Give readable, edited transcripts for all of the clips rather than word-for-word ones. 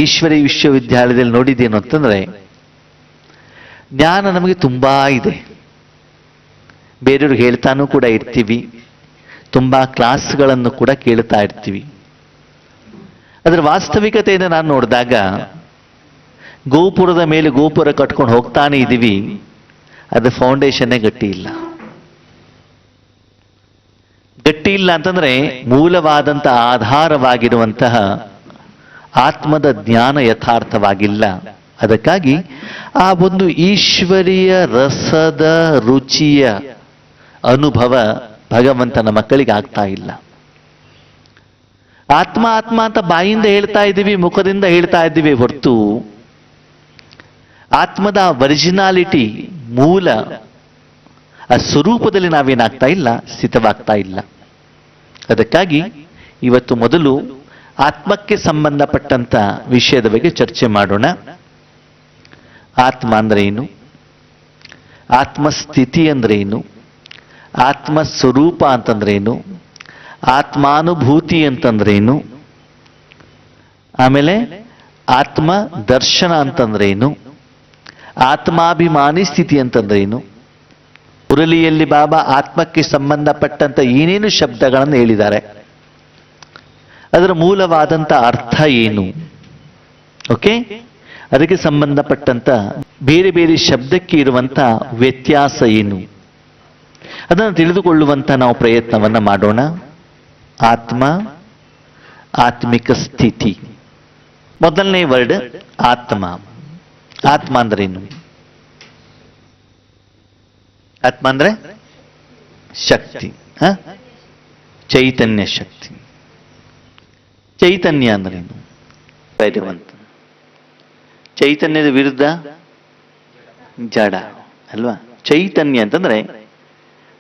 ಈಶ್ವರಿ ವಿಶ್ವವಿದ್ಯಾಲಯದಲ್ಲಿ ನೋಡಿದ್ದೇನು ಅಂತಂದ್ರೆ, ಜ್ಞಾನ ನಮಗೆ ತುಂಬಾ ಇದೆ, ಬೇರೆಯವ್ರಿಗೆ ಹೇಳ್ತಾನೂ ಕೂಡ ಇರ್ತೀವಿ, ತುಂಬಾ ಕ್ಲಾಸ್ಗಳನ್ನು ಕೂಡ ಕೇಳ್ತಾ ಇರ್ತೀವಿ. ಅದರ ವಾಸ್ತವಿಕತೆಯನ್ನು ನಾನು ನೋಡಿದಾಗ ಗೋಪುರದ ಮೇಲೆ ಗೋಪುರ ಕಟ್ಕೊಂಡು ಹೋಗ್ತಾನೆ ಇದ್ದೀವಿ, ಅದು ಫೌಂಡೇಶನ್ನೇ ಗಟ್ಟಿ ಇಲ್ಲ. ಗಟ್ಟಿ ಇಲ್ಲ ಅಂತಂದ್ರೆ ಮೂಲವಾದಂತಹ ಆಧಾರವಾಗಿರುವಂತಹ ಆತ್ಮದ ಜ್ಞಾನ ಯಥಾರ್ಥವಾಗಿಲ್ಲ. ಅದಕ್ಕಾಗಿ ಆ ಒಂದು ಈಶ್ವರೀಯ ರಸದ ರುಚಿಯ ಅನುಭವ ಭಗವಂತನ ಮಕ್ಕಳಿಗೆ ಆಗ್ತಾ ಇಲ್ಲ. ಆತ್ಮ ಆತ್ಮ ಅಂತ ಬಾಯಿಂದ ಹೇಳ್ತಾ ಇದ್ದೀವಿ, ಮುಖದಿಂದ ಹೇಳ್ತಾ ಇದ್ದೀವಿ ಹೊರತು ಆತ್ಮದ ಒರಿಜಿನಾಲಿಟಿ, ಮೂಲ ಆ ಸ್ವರೂಪದಲ್ಲಿ ನಾವೇನಾಗ್ತಾ ಇಲ್ಲ, ಸ್ಥಿತವಾಗ್ತಾ ಇಲ್ಲ. ಅದಕ್ಕಾಗಿ ಇವತ್ತು ಮೊದಲು ಆತ್ಮಕ್ಕೆ ಸಂಬಂಧಪಟ್ಟಂತ ವಿಷಯದ ಬಗ್ಗೆ ಚರ್ಚೆ ಮಾಡೋಣ. ಆತ್ಮ ಅಂದ್ರೆ ಏನು, ಆತ್ಮಸ್ಥಿತಿ ಅಂದ್ರೆ ಏನು, ಆತ್ಮ ಸ್ವರೂಪ ಅಂತಂದ್ರೇನು, ಆತ್ಮಾನುಭೂತಿ ಅಂತಂದ್ರೇನು, ಆಮೇಲೆ ಆತ್ಮ ದರ್ಶನ ಅಂತಂದ್ರೇನು, ಆತ್ಮಾಭಿಮಾನಿ ಸ್ಥಿತಿ ಅಂತಂದ್ರೇನು. ಮುರಳಿಯಲ್ಲಿ ಬಾಬಾ ಆತ್ಮಕ್ಕೆ ಸಂಬಂಧಪಟ್ಟಂತ ಏನೇನು ಶಬ್ದಗಳನ್ನು ಹೇಳಿದ್ದಾರೆ, ಅದರ ಮೂಲವಾದಂತ ಅರ್ಥ ಏನು, ಓಕೆ, ಅದಕ್ಕೆ ಸಂಬಂಧಪಟ್ಟಂತ ಬೇರೆ ಬೇರೆ ಶಬ್ದಕ್ಕೆ ಇರುವಂತ ವ್ಯತ್ಯಾಸ ಏನು, ಅದನ್ನು ತಿಳಿದುಕೊಳ್ಳುವಂತ ನಾವು ಪ್ರಯತ್ನವನ್ನ ಮಾಡೋಣ. ಆತ್ಮ, ಆತ್ಮಿಕ ಸ್ಥಿತಿ. ಮೊದಲನೇ ವರ್ಡ್ ಆತ್ಮ. ಆತ್ಮ ಅಂದ್ರೇನು? ಆತ್ಮ ಅಂದ್ರೆ ಶಕ್ತಿ, ಚೈತನ್ಯ ಶಕ್ತಿ. ಚೈತನ್ಯ ಅಂದ್ರೇನು? ಭಗವಂತ. ಚೈತನ್ಯದ ವಿರುದ್ಧ ಜಡ ಅಲ್ವಾ? ಚೈತನ್ಯ ಅಂತಂದ್ರೆ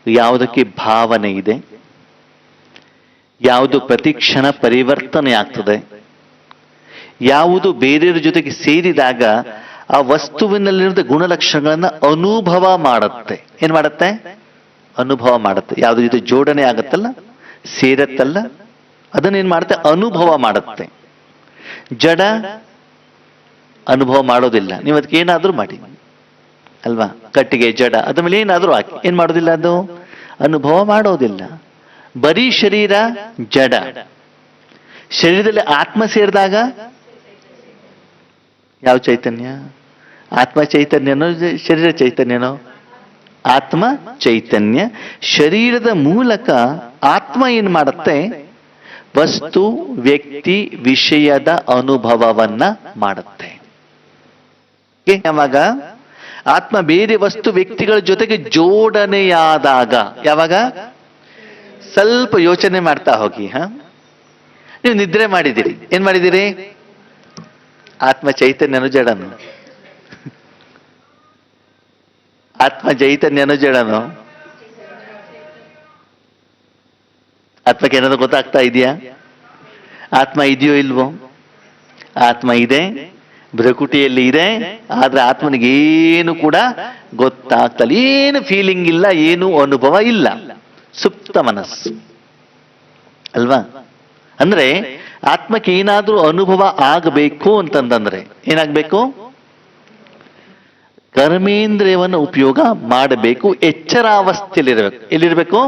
ಯಾವುದಕ್ಕೆ ಭಾವನೆ ಇದೆ, ಯಾವುದು ಪ್ರತಿಕ್ಷಣ ಪರಿವರ್ತನೆ ಆಗ್ತದೆ, ಯಾವುದು ಬೇರೆಯವರ ಜೊತೆಗೆ ಸೇರಿದಾಗ ಆ ವಸ್ತುವಿನಲ್ಲಿರುವ ಗುಣಲಕ್ಷಣಗಳನ್ನ ಅನುಭವ ಮಾಡುತ್ತೆ. ಏನ್ ಮಾಡುತ್ತೆ? ಅನುಭವ ಮಾಡುತ್ತೆ. ಯಾವುದ್ರ ಜೊತೆ ಜೋಡಣೆ ಆಗತ್ತಲ್ಲ, ಸೇರತ್ತಲ್ಲ, ಅದನ್ನೇನ್ ಮಾಡುತ್ತೆ? ಅನುಭವ ಮಾಡುತ್ತೆ. ಜಡ ಅನುಭವ ಮಾಡೋದಿಲ್ಲ. ನೀವು ಅದಕ್ಕೆ ಏನಾದ್ರೂ ಮಾಡಿ ಅಲ್ವಾ, ಕಟ್ಟಿಗೆ ಜಡ, ಅದ ಮೇಲೆ ಏನಾದ್ರೂ ಹಾಕಿ ಏನ್ ಮಾಡೋದಿಲ್ಲ, ಅದು ಅನುಭವ ಮಾಡೋದಿಲ್ಲ. ಬರೀ ಶರೀರ ಜಡ. ಶರೀರದಲ್ಲಿ ಆತ್ಮ ಸೇರಿದಾಗ ಯಾವ ಚೈತನ್ಯ? ಆತ್ಮ ಚೈತನ್ಯನೋ ಶರೀರ ಚೈತನ್ಯನೋ? ಆತ್ಮ ಚೈತನ್ಯ. ಶರೀರದ ಮೂಲಕ ಆತ್ಮ ಏನ್ ಮಾಡುತ್ತೆ? ವಸ್ತು, ವ್ಯಕ್ತಿ, ವಿಷಯದ ಅನುಭವವನ್ನ ಮಾಡುತ್ತೆ. ಯಾವಾಗ ಆತ್ಮ ಬೇರೆ ವಸ್ತು ವ್ಯಕ್ತಿಗಳ ಜೊತೆಗೆ ಜೋಡಣೆಯಾದಾಗ, ಯಾವಾಗ? ಸ್ವಲ್ಪ ಯೋಚನೆ ಮಾಡ್ತಾ ಹೋಗಿ. ನೀವು ನಿದ್ರೆ ಮಾಡಿದಿರಿ, ಏನ್ ಮಾಡಿದಿರಿ? ಆತ್ಮ ಚೈತನ್ಯನು ಜಡನು? ಆತ್ಮ ಚೈತನ್ಯನು ಜಡನು? ಆತ್ಮಕ್ಕೆ ಏನಾದ್ರು ಗೊತ್ತಾಗ್ತಾ ಇದೆಯಾ? ಆತ್ಮ ಇದೆಯೋ ಇಲ್ವೋ? ಆತ್ಮ ಇದೆ, ಭ್ರಕುಟಿಯಲ್ಲಿ ಇದೆ, ಆದ್ರೆ ಆತ್ಮನಿಗೆ ಏನು ಕೂಡ ಗೊತ್ತಾಗ್ತಲ್ಲ, ಏನು ಫೀಲಿಂಗ್ ಇಲ್ಲ, ಏನು ಅನುಭವ ಇಲ್ಲ. ಸುಪ್ತ ಮನಸ್ಸು ಅಲ್ವಾ? ಅಂದ್ರೆ ಆತ್ಮಕ್ಕೆ ಏನಾದ್ರೂ ಅನುಭವ ಆಗಬೇಕು ಅಂತಂದ್ರೆ ಏನಾಗ್ಬೇಕು? ಕರ್ಮೇಂದ್ರಿಯವನ್ನು ಉಪಯೋಗ ಮಾಡಬೇಕು. ಎಚ್ಚರಾವಸ್ಥೆಯಲ್ಲಿರಬೇಕು. ಎಲ್ಲಿರ್ಬೇಕು?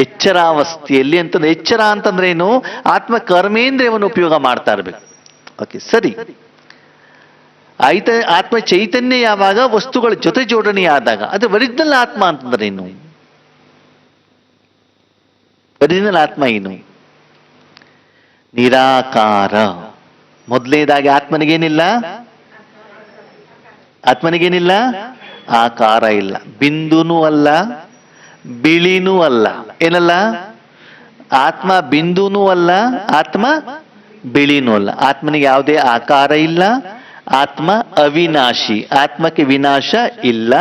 ಎಚ್ಚರಾವಸ್ಥೆಯಲ್ಲಿ. ಅಂತಂದ್ರೆ ಎಚ್ಚರ ಅಂತಂದ್ರೆ ಏನು? ಆತ್ಮ ಕರ್ಮೇಂದ್ರಿಯವನ್ನು ಉಪಯೋಗ ಮಾಡ್ತಾ ಇರ್ಬೇಕು. ಓಕೆ, ಸರಿ ಆಯ್ತ. ಆತ್ಮ ಚೈತನ್ಯ ಯಾವಾಗ? ವಸ್ತುಗಳ ಜೊತೆ ಜೋಡಣೆ ಆದಾಗ. ಅದು ಒರಿಜಿನಲ್ ಆತ್ಮ ಅಂತಂದ್ರೆ ಏನು? ಒರಿಜಿನಲ್ ಆತ್ಮ ಏನು? ನಿರಾಕಾರ. ಮೊದಲನೇದಾಗಿ ಆತ್ಮನಿಗೇನಿಲ್ಲ? ಆತ್ಮನಿಗೇನಿಲ್ಲ? ಆಕಾರ ಇಲ್ಲ. ಬಿಂದುನೂ ಅಲ್ಲ, ಬಿಳಿನೂ ಅಲ್ಲ. ಏನಲ್ಲ? ಆತ್ಮ ಬಿಂದುನೂ ಅಲ್ಲ, ಆತ್ಮ ಬಿಳಿನೂ ಅಲ್ಲ. ಆತ್ಮನಿಗೆ ಯಾವುದೇ ಆಕಾರ ಇಲ್ಲ. ಆತ್ಮ ಅವಿನಾಶಿ. ಆತ್ಮಕ್ಕೆ ವಿನಾಶ ಇಲ್ಲ.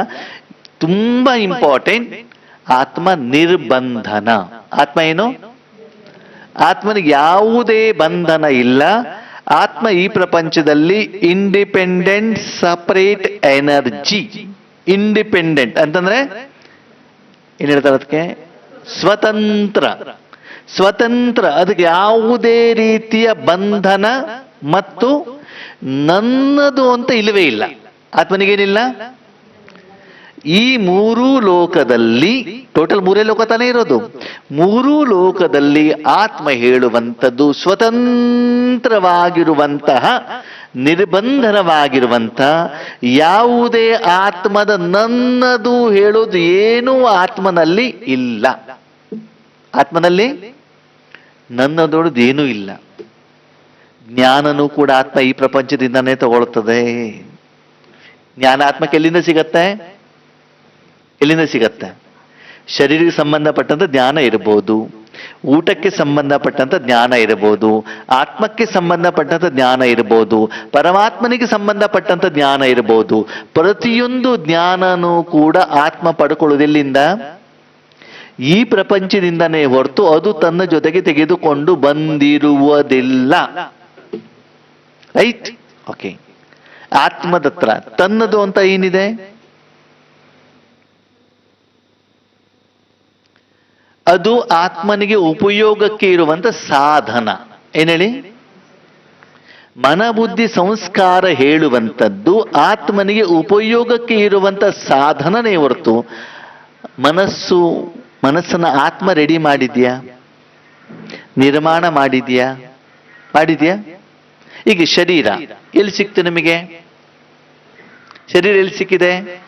ತುಂಬಾ ಇಂಪಾರ್ಟೆಂಟ್, ಆತ್ಮ ನಿರ್ಬಂಧನ. ಆತ್ಮ ಏನು? ಆತ್ಮನಿಗೆ ಯಾವುದೇ ಬಂಧನ ಇಲ್ಲ. ಆತ್ಮ ಈ ಪ್ರಪಂಚದಲ್ಲಿ ಇಂಡಿಪೆಂಡೆಂಟ್ ಸಪರೇಟ್ ಎನರ್ಜಿ. ಇಂಡಿಪೆಂಡೆಂಟ್ ಅಂತಂದ್ರೆ ಏನ್ ಹೇಳ್ತಾರೆ ಅದಕ್ಕೆ? ಸ್ವತಂತ್ರ. ಸ್ವತಂತ್ರ. ಅದಕ್ಕೆ ಯಾವುದೇ ರೀತಿಯ ಬಂಧನ ಮತ್ತು ನನ್ನದು ಅಂತ ಇಲ್ಲವೇ ಇಲ್ಲ. ಆತ್ಮನಿಗೇನಿಲ್ಲ. ಈ ಮೂರೂ ಲೋಕದಲ್ಲಿ, ಟೋಟಲ್ ಮೂರೇ ಲೋಕ ತಾನೇ ಇರೋದು, ಮೂರೂ ಲೋಕದಲ್ಲಿ ಆತ್ಮ ಹೇಳುವಂಥದ್ದು ಸ್ವತಂತ್ರವಾಗಿರುವಂತಹ, ನಿರ್ಬಂಧನವಾಗಿರುವಂತಹ, ಯಾವುದೇ ಆತ್ಮದ ನನ್ನದು ಹೇಳೋದು ಏನೂ ಆತ್ಮನಲ್ಲಿ ಇಲ್ಲ. ಆತ್ಮನಲ್ಲಿ ನನ್ನದೊಳದು ಏನೂ ಇಲ್ಲ. ಜ್ಞಾನನೂ ಕೂಡ ಆತ್ಮ ಈ ಪ್ರಪಂಚದಿಂದನೇ ತಗೊಳ್ತದೆ. ಜ್ಞಾನ ಆತ್ಮಕ್ಕೆ ಎಲ್ಲಿಂದ ಸಿಗತ್ತೆ? ಎಲ್ಲಿಂದ ಸಿಗತ್ತೆ? ಶರೀರಕ್ಕೆ ಸಂಬಂಧಪಟ್ಟಂತ ಜ್ಞಾನ ಇರಬಹುದು, ಊಟಕ್ಕೆ ಸಂಬಂಧಪಟ್ಟಂತ ಜ್ಞಾನ ಇರಬಹುದು, ಆತ್ಮಕ್ಕೆ ಸಂಬಂಧಪಟ್ಟಂತ ಜ್ಞಾನ ಇರಬಹುದು, ಪರಮಾತ್ಮನಿಗೆ ಸಂಬಂಧಪಟ್ಟಂತ ಜ್ಞಾನ ಇರಬಹುದು. ಪ್ರತಿಯೊಂದು ಜ್ಞಾನನೂ ಕೂಡ ಆತ್ಮ ಪಡ್ಕೊಳ್ಳೋದೆಲ್ಲಿಂದ? ಈ ಪ್ರಪಂಚದಿಂದನೇ ಹೊರತು ಅದು ತನ್ನ ಜೊತೆಗೆ ತೆಗೆದುಕೊಂಡು ಬಂದಿರುವುದಿಲ್ಲ. ರೈಟ್? ಓಕೆ. ಆತ್ಮದತ್ರ ತನ್ನದು ಅಂತ ಏನಿದೆ? ಅದು ಆತ್ಮನಿಗೆ ಉಪಯೋಗಕ್ಕೆ ಇರುವಂತ ಸಾಧನ. ಏನ್ ಹೇಳಿ? ಮನಬುದ್ಧಿ ಸಂಸ್ಕಾರ ಹೇಳುವಂಥದ್ದು ಆತ್ಮನಿಗೆ ಉಪಯೋಗಕ್ಕೆ ಇರುವಂತ ಸಾಧನನೇ ಹೊರತು ಮನಸ್ಸನ್ನ ಆತ್ಮ ರೆಡಿ ಮಾಡಿದ್ಯಾ? ನಿರ್ಮಾಣ ಮಾಡಿದ್ಯಾ? ಈಗ ಶರೀರ ಎಲ್ಲಿ ಸಿಕ್ತು ನಿಮಗೆ? ಶರೀರ ಎಲ್ಲಿ ಸಿಕ್ಕಿದೆ?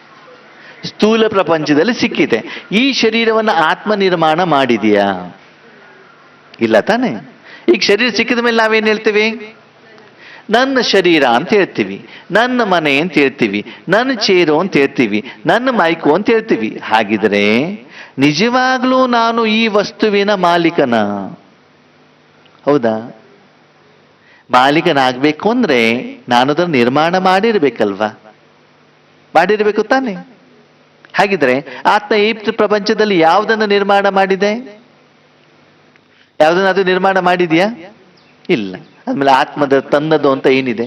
ಸ್ಥೂಲ ಪ್ರಪಂಚದಲ್ಲಿ ಸಿಕ್ಕಿದೆ. ಈ ಶರೀರವನ್ನು ಆತ್ಮ ನಿರ್ಮಾಣ ಮಾಡಿದೆಯಾ? ಇಲ್ಲ ತಾನೆ. ಈಗ ಶರೀರ ಸಿಕ್ಕಿದ ಮೇಲೆ ನಾವೇನ್ ಹೇಳ್ತೀವಿ? ನನ್ನ ಶರೀರ ಅಂತ ಹೇಳ್ತೀವಿ, ನನ್ನ ಮನೆ ಅಂತ ಹೇಳ್ತೀವಿ, ನನ್ನ ಚೇರು ಅಂತ ಹೇಳ್ತೀವಿ, ನನ್ನ ಮೈಕು ಅಂತ ಹೇಳ್ತೀವಿ. ಹಾಗಿದ್ರೆ ನಿಜವಾಗ್ಲೂ ನಾನು ಈ ವಸ್ತುವಿನ ಮಾಲೀಕನ? ಹೌದಾ? ಮಾಲೀಕನಾಗಬೇಕು ಅಂದ್ರೆ ನಾನು ಅದನ್ನು ನಿರ್ಮಾಣ ಮಾಡಿರ್ಬೇಕಲ್ವಾ? ಮಾಡಿರ್ಬೇಕು ತಾನೆ. ಹಾಗಿದ್ರೆ ಆತ್ಮ ಈ ಪ್ರಪಂಚದಲ್ಲಿ ಯಾವುದನ್ನು ನಿರ್ಮಾಣ ಮಾಡಿದೆ? ಯಾವುದನ್ನು ಅದು ನಿರ್ಮಾಣ ಮಾಡಿದ್ಯಾ? ಇಲ್ಲ. ಆದ್ಮೇಲೆ ಆತ್ಮದ ತನ್ನದು ಅಂತ ಏನಿದೆ?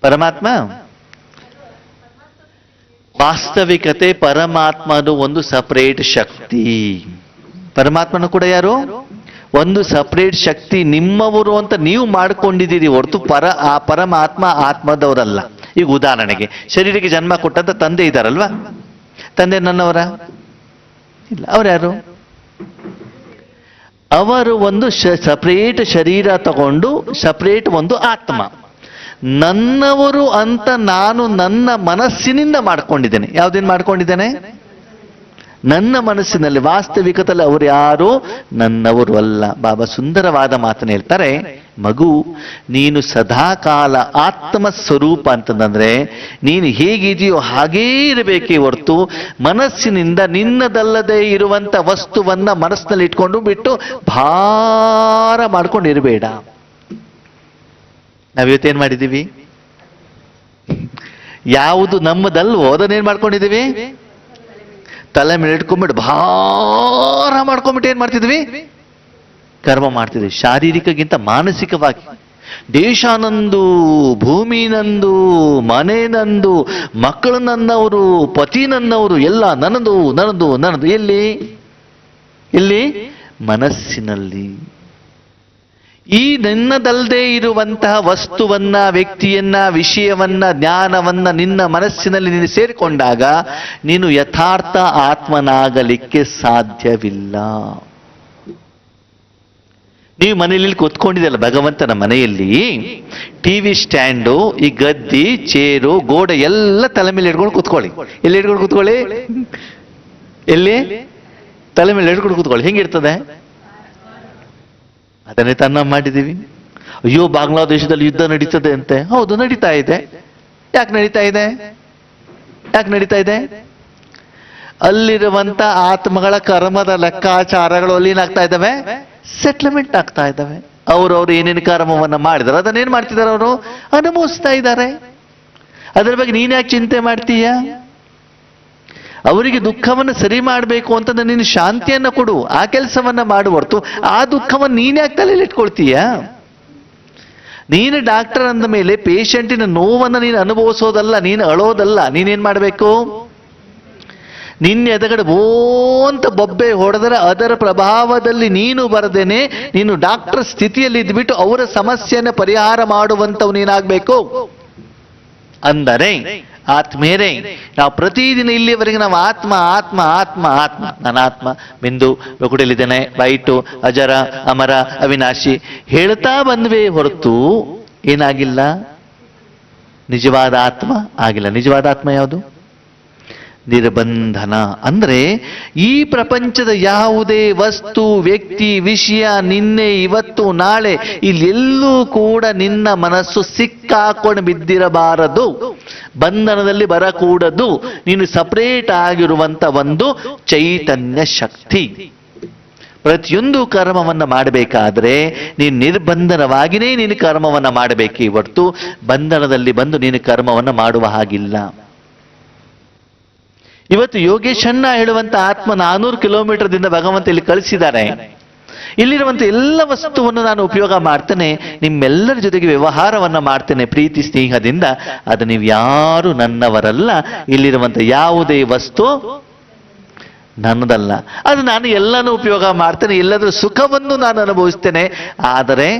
ಪರಮಾತ್ಮ. ವಾಸ್ತವಿಕತೆ ಪರಮಾತ್ಮದು ಒಂದು ಸಪರೇಟ್ ಶಕ್ತಿ. ಪರಮಾತ್ಮನು ಕೂಡ ಯಾರು? ಒಂದು ಸಪರೇಟ್ ಶಕ್ತಿ. ನಿಮ್ಮವರು ಅಂತ ನೀವು ಮಾಡ್ಕೊಂಡಿದ್ದೀರಿ ಹೊರತು ಆ ಪರಮಾತ್ಮ ಆತ್ಮದವರಲ್ಲ. ಈಗ ಉದಾಹರಣೆಗೆ ಶರೀರಕ್ಕೆ ಜನ್ಮ ಕೊಟ್ಟಂತ ತಂದೆ ಇದ್ದಾರಲ್ವಾ? ತಂದೆ ನನ್ನವರ? ಇಲ್ಲ. ಅವ್ರ್ಯಾರು? ಅವರು ಒಂದು ಸಪರೇಟ್ ಶರೀರ ತಗೊಂಡು ಸಪರೇಟ್ ಒಂದು ಆತ್ಮ. ನನ್ನವರು ಅಂತ ನಾನು ನನ್ನ ಮನಸ್ಸಿನಿಂದ ಮಾಡ್ಕೊಂಡಿದ್ದೇನೆ. ಯಾವುದೇನು ಮಾಡ್ಕೊಂಡಿದ್ದೇನೆ? ನನ್ನ ಮನಸ್ಸಿನಲ್ಲಿ. ವಾಸ್ತವಿಕತೆಯಲ್ಲಿ ಅವರು ಯಾರು? ನನ್ನವರು ಅಲ್ಲ. ಬಾಬಾ ಸುಂದರವಾದ ಮಾತನ್ನು ಹೇಳ್ತಾರೆ, ಮಗು ನೀನು ಸದಾಕಾಲ ಆತ್ಮ ಸ್ವರೂಪ ಅಂತಂದ್ರೆ ನೀನು ಹೇಗಿದೆಯೋ ಹಾಗೇ ಇರಬೇಕೇ ಹೊರತು ಮನಸ್ಸಿನಿಂದ ನಿನ್ನದಲ್ಲದೆ ಇರುವಂತ ವಸ್ತುವನ್ನ ಮನಸ್ಸಿನಲ್ಲಿ ಇಟ್ಕೊಂಡು ಬಿಟ್ಟು ಭಾರ ಮಾಡ್ಕೊಂಡು ಇರಬೇಡ. ನಾವಿವತ್ತೇನ್ ಮಾಡಿದೀವಿ? ಯಾವುದು ನಮ್ಮದಲ್ವೋ ಅದನ್ನೇನ್ ಮಾಡ್ಕೊಂಡಿದೀವಿ? ತಲೆ ಮೇಲೆ ಇಟ್ಕೊಂಡ್ಬಿಟ್ಟು ಭಾರ ಮಾಡ್ಕೊಂಡ್ಬಿಟ್ಟು ಏನ್ ಮಾಡ್ತಿದ್ವಿ? ಕರ್ಮ ಮಾಡ್ತಿದ್ವಿ. ಶಾರೀರಿಕಗಿಂತ ಮಾನಸಿಕವಾಗಿ. ದೇಶ ನಂದು, ಭೂಮಿ ನಂದು, ಮನೆ ನಂದು, ಮಕ್ಕಳು ನನ್ನವರು, ಪತಿ ನನ್ನವರು, ಎಲ್ಲ ನನ್ನದು ನನ್ನದು ನನ್ನದು. ಎಲ್ಲಿ? ಮನಸ್ಸಿನಲ್ಲಿ. ಈ ನಿನ್ನದಲ್ಲದೆ ಇರುವಂತಹ ವಸ್ತುವನ್ನ, ವ್ಯಕ್ತಿಯನ್ನ, ವಿಷಯವನ್ನ, ಜ್ಞಾನವನ್ನ ನಿನ್ನ ಮನಸ್ಸಿನಲ್ಲಿ ನೀನು ಸೇರಿಕೊಂಡಾಗ ನೀನು ಯಥಾರ್ಥ ಆತ್ಮನಾಗಲಿಕ್ಕೆ ಸಾಧ್ಯವಿಲ್ಲ. ನೀವು ಮನೆಯಲ್ಲಿ ಕೂತ್ಕೊಂಡಿದ್ದಲ್ಲ ಭಗವಂತನ ಮನೆಯಲ್ಲಿ, ಟಿವಿ ಸ್ಟ್ಯಾಂಡು, ಈ ಗದ್ದಿ, ಚೇರು, ಗೋಡೆ ಎಲ್ಲ ತಲೆ ಮೇಲೆ ಇಟ್ಕೊಂಡು ಕೂತ್ಕೊಳ್ಳಿ. ಎಲ್ಲಿ ಇಟ್ಕೊಂಡು ಕೂತ್ಕೊಳ್ಳಿ? ಎಲ್ಲಿ? ತಲೆ ಮೇಲೆ ಇಟ್ಕೊಂಡು ಕೂತ್ಕೊಳ್ಳಿ. ಹೆಂಗಿರ್ತದೆ? ಅದನ್ನೇ ತನ್ನ ಮಾಡಿದ್ದೀವಿ. ಅಯ್ಯೋ ಬಾಂಗ್ಲಾದೇಶದಲ್ಲಿ ಯುದ್ಧ ನಡೀತದೆ ಅಂತೆ. ಹೌದು, ನಡೀತಾ ಇದೆ. ಯಾಕೆ ನಡೀತಾ ಇದೆ? ಅಲ್ಲಿರುವಂತ ಆತ್ಮಗಳ ಕರ್ಮದ ಲೆಕ್ಕಾಚಾರಗಳು ಅಲ್ಲಿ ಏನಾಗ್ತಾ ಇದ್ದಾವೆ? ಸೆಟ್ಲ್ಮೆಂಟ್ ಆಗ್ತಾ ಇದ್ದಾವೆ. ಅವ್ರವ್ರು ಏನೇನು ಕರ್ಮವನ್ನ ಮಾಡಿದಾರೆ ಅದನ್ನೇನ್ ಮಾಡ್ತಿದ್ದಾರೆ? ಅವರು ಅನುಭವಿಸ್ತಾ ಇದ್ದಾರೆ. ಅದರ ಬಗ್ಗೆ ನೀನ್ ಯಾಕೆ ಚಿಂತೆ ಮಾಡ್ತೀಯ? ಅವರಿಗೆ ದುಃಖವನ್ನು ಸರಿ ಮಾಡಬೇಕು ಅಂತ ನೀನು ಶಾಂತಿಯನ್ನ ಕೊಡು, ಆ ಕೆಲಸವನ್ನ ಮಾಡು ಹೊರತು ಆ ದುಃಖವನ್ನು ನೀನ್ ಯಾಕೆ ತಲೆಯಲ್ಲಿ ಇಟ್ಕೊಳ್ತೀಯ? ನೀನು ಡಾಕ್ಟರ್ ಅಂದ ಮೇಲೆ ಪೇಷಂಟಿನ ನೋವನ್ನು ನೀನು ಅನುಭವಿಸೋದಲ್ಲ, ನೀನು ಅಳೋದಲ್ಲ. ನೀನೇನ್ ಮಾಡಬೇಕು? ನಿನ್ನ ಎದುರುಗಡೆ ಓ ಅಂತ ಬೊಬ್ಬೆ ಹೊಡೆದರೆ ಅದರ ಪ್ರಭಾವದಲ್ಲಿ ನೀನು ಬರದೇನೆ ನೀನು ಡಾಕ್ಟರ್ ಸ್ಥಿತಿಯಲ್ಲಿ ಇದ್ಬಿಟ್ಟು ಅವರ ಸಮಸ್ಯೆಯನ್ನು ಪರಿಹಾರ ಮಾಡುವಂತವ್ ನೀನಾಗಬೇಕು. ಅಂದರೆ ಆತ್ಮೇರೆ ನಾವು ಪ್ರತಿದಿನ ಇಲ್ಲಿಯವರೆಗೆ ನಾವು ಆತ್ಮ ಆತ್ಮ ಆತ್ಮ ಆತ್ಮ, ನನ್ನ ಆತ್ಮ ಬಿಂದು ಬಕುಡಲಿದ್ದೇನೆ, ವೈಟು, ಅಜರ, ಅಮರ, ಅವಿನಾಶಿ ಹೇಳ್ತಾ ಬಂದ್ವೇ ಹೊರತು ಏನಾಗಿಲ್ಲ, ನಿಜವಾದ ಆತ್ಮ ಆಗಿಲ್ಲ. ನಿಜವಾದ ಆತ್ಮ ಯಾವುದು? ನಿರ್ಬಂಧನ. ಅಂದ್ರೆ ಈ ಪ್ರಪಂಚದ ಯಾವುದೇ ವಸ್ತು, ವ್ಯಕ್ತಿ, ವಿಷಯ, ನಿನ್ನೆ, ಇವತ್ತು, ನಾಳೆ ಇಲ್ಲೆಲ್ಲೂ ಕೂಡ ನಿನ್ನ ಮನಸ್ಸು ಸಿಕ್ಕಾಕೊಂಡು ಬಿದ್ದಿರಬಾರದು, ಬಂಧನದಲ್ಲಿ ಬರಕೂಡದು. ನೀನು ಸಪರೇಟ್ ಆಗಿರುವಂತ ಒಂದು ಚೈತನ್ಯ ಶಕ್ತಿ. ಪ್ರತಿಯೊಂದು ಕರ್ಮವನ್ನ ಮಾಡಬೇಕಾದ್ರೆ ನೀನು ನಿರ್ಬಂಧನವಾಗಿನೇ ನೀನು ಕರ್ಮವನ್ನ ಮಾಡಬೇಕೇ ಹೊರತು ಬಂಧನದಲ್ಲಿ ಬಂದು ನೀನು ಕರ್ಮವನ್ನ ಮಾಡುವ ಹಾಗಿಲ್ಲ. ಇವತ್ತು ಯೋಗೇಶಣ್ಣ ಹೇಳುವಂತ ಆತ್ಮ 400 ಕಿಲೋಮೀಟರ್ದಿಂದ ಭಗವಂತ ಇಲ್ಲಿ ಕಳಿಸಿದ್ದಾರೆ. ಇಲ್ಲಿರುವಂತ ಎಲ್ಲ ವಸ್ತುವನ್ನು ನಾನು ಉಪಯೋಗ ಮಾಡ್ತೇನೆ, ನಿಮ್ಮೆಲ್ಲರ ಜೊತೆಗೆ ವ್ಯವಹಾರವನ್ನ ಮಾಡ್ತೇನೆ ಪ್ರೀತಿ ಸ್ನೇಹದಿಂದ. ಅದು ನೀವು ಯಾರು ನನ್ನವರಲ್ಲ, ಇಲ್ಲಿರುವಂತ ಯಾವುದೇ ವಸ್ತು ನನ್ನದಲ್ಲ. ಅದು ನಾನು ಎಲ್ಲನೂ ಉಪಯೋಗ ಮಾಡ್ತೇನೆ, ಎಲ್ಲದರ ಸುಖವನ್ನು ನಾನು ಅನುಭವಿಸ್ತೇನೆ. ಆದರೆ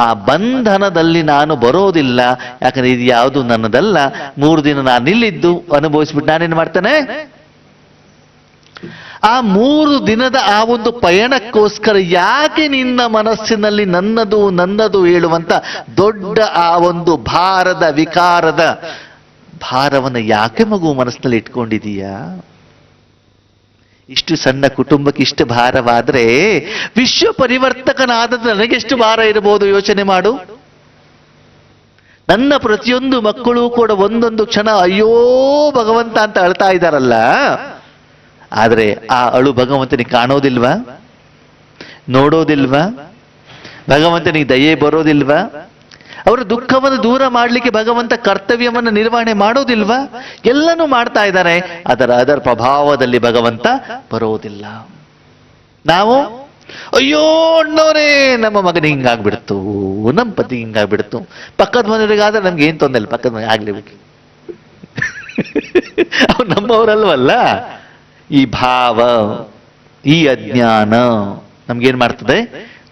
ಆ ಬಂಧನದಲ್ಲಿ ನಾನು ಬರೋದಿಲ್ಲ. ಯಾಕಂದ್ರೆ ಇದು ಯಾವುದು ನನ್ನದಲ್ಲ. 3 ದಿನ ನಾನು ಇಲ್ಲಿದ್ದು ಅನುಭವಿಸ್ಬಿಟ್ಟು ನಾನೇನು ಮಾಡ್ತೇನೆ, ಆ 3 ದಿನದ ಆ ಒಂದು ಪಯಣಕ್ಕೋಸ್ಕರ ಯಾಕೆ ನಿನ್ನ ಮನಸ್ಸಿನಲ್ಲಿ ನನ್ನದು ನನ್ನದು ಹೇಳುವಂತ ದೊಡ್ಡ ಆ ಒಂದು ಭಾರದ ವಿಕಾರದ ಭಾರವನ್ನು ಯಾಕೆ ಮಗು ಮನಸ್ಸಿನಲ್ಲಿ ಇಟ್ಕೊಂಡಿದೀಯಾ? ಇಷ್ಟು ಸಣ್ಣ ಕುಟುಂಬಕ್ಕೆ ಇಷ್ಟು ಭಾರವಾದ್ರೆ ವಿಶ್ವ ಪರಿವರ್ತಕನಾದ ನನಗೆಷ್ಟು ಭಾರ ಇರಬಹುದು ಯೋಚನೆ ಮಾಡು. ನನ್ನ ಪ್ರತಿಯೊಂದು ಮಕ್ಕಳು ಕೂಡ ಒಂದೊಂದು ಕ್ಷಣ ಅಯ್ಯೋ ಭಗವಂತ ಅಂತ ಅಳ್ತಾ ಇದ್ದಾರಲ್ಲ, ಆದ್ರೆ ಆ ಅಳು ಭಗವಂತನಿಗೆ ಕಾಣೋದಿಲ್ವಾ? ನೋಡೋದಿಲ್ವಾ? ಭಗವಂತನಿಗೆ ದಯೆ ಬರೋದಿಲ್ವಾ? ಅವರ ದುಃಖವನ್ನು ದೂರ ಮಾಡಲಿಕ್ಕೆ ಭಗವಂತ ಕರ್ತವ್ಯವನ್ನು ನಿರ್ವಹಣೆ ಮಾಡೋದಿಲ್ವಾ? ಎಲ್ಲನೂ ಮಾಡ್ತಾ ಇದ್ದಾರೆ, ಅದರ ಪ್ರಭಾವದಲ್ಲಿ ಭಗವಂತ ಬರೋದಿಲ್ಲ. ನಾವು ಅಯ್ಯೋ ಅಣ್ಣೋರೇ ನಮ್ಮ ಮಗನಿಗೆ ಹಿಂಗಾಗ್ಬಿಡ್ತು, ನಮ್ಮ ಪತಿಗೆ ಹಿಂಗಾಗ್ಬಿಡ್ತು, ಪಕ್ಕದ ಮನೆಯವರಿಗಾದ್ರೆ ನಮ್ಗೆ ಏನ್ ತೊಂದರೆ ಇಲ್ಲ, ಪಕ್ಕದ ಮನೆ ಆಗ್ಲೇಬೇಕು, ಅವ್ರು ನಮ್ಮವರಲ್ವಲ್ಲ. ಈ ಭಾವ, ಈ ಅಜ್ಞಾನ ನಮ್ಗೇನ್ ಮಾಡ್ತದೆ?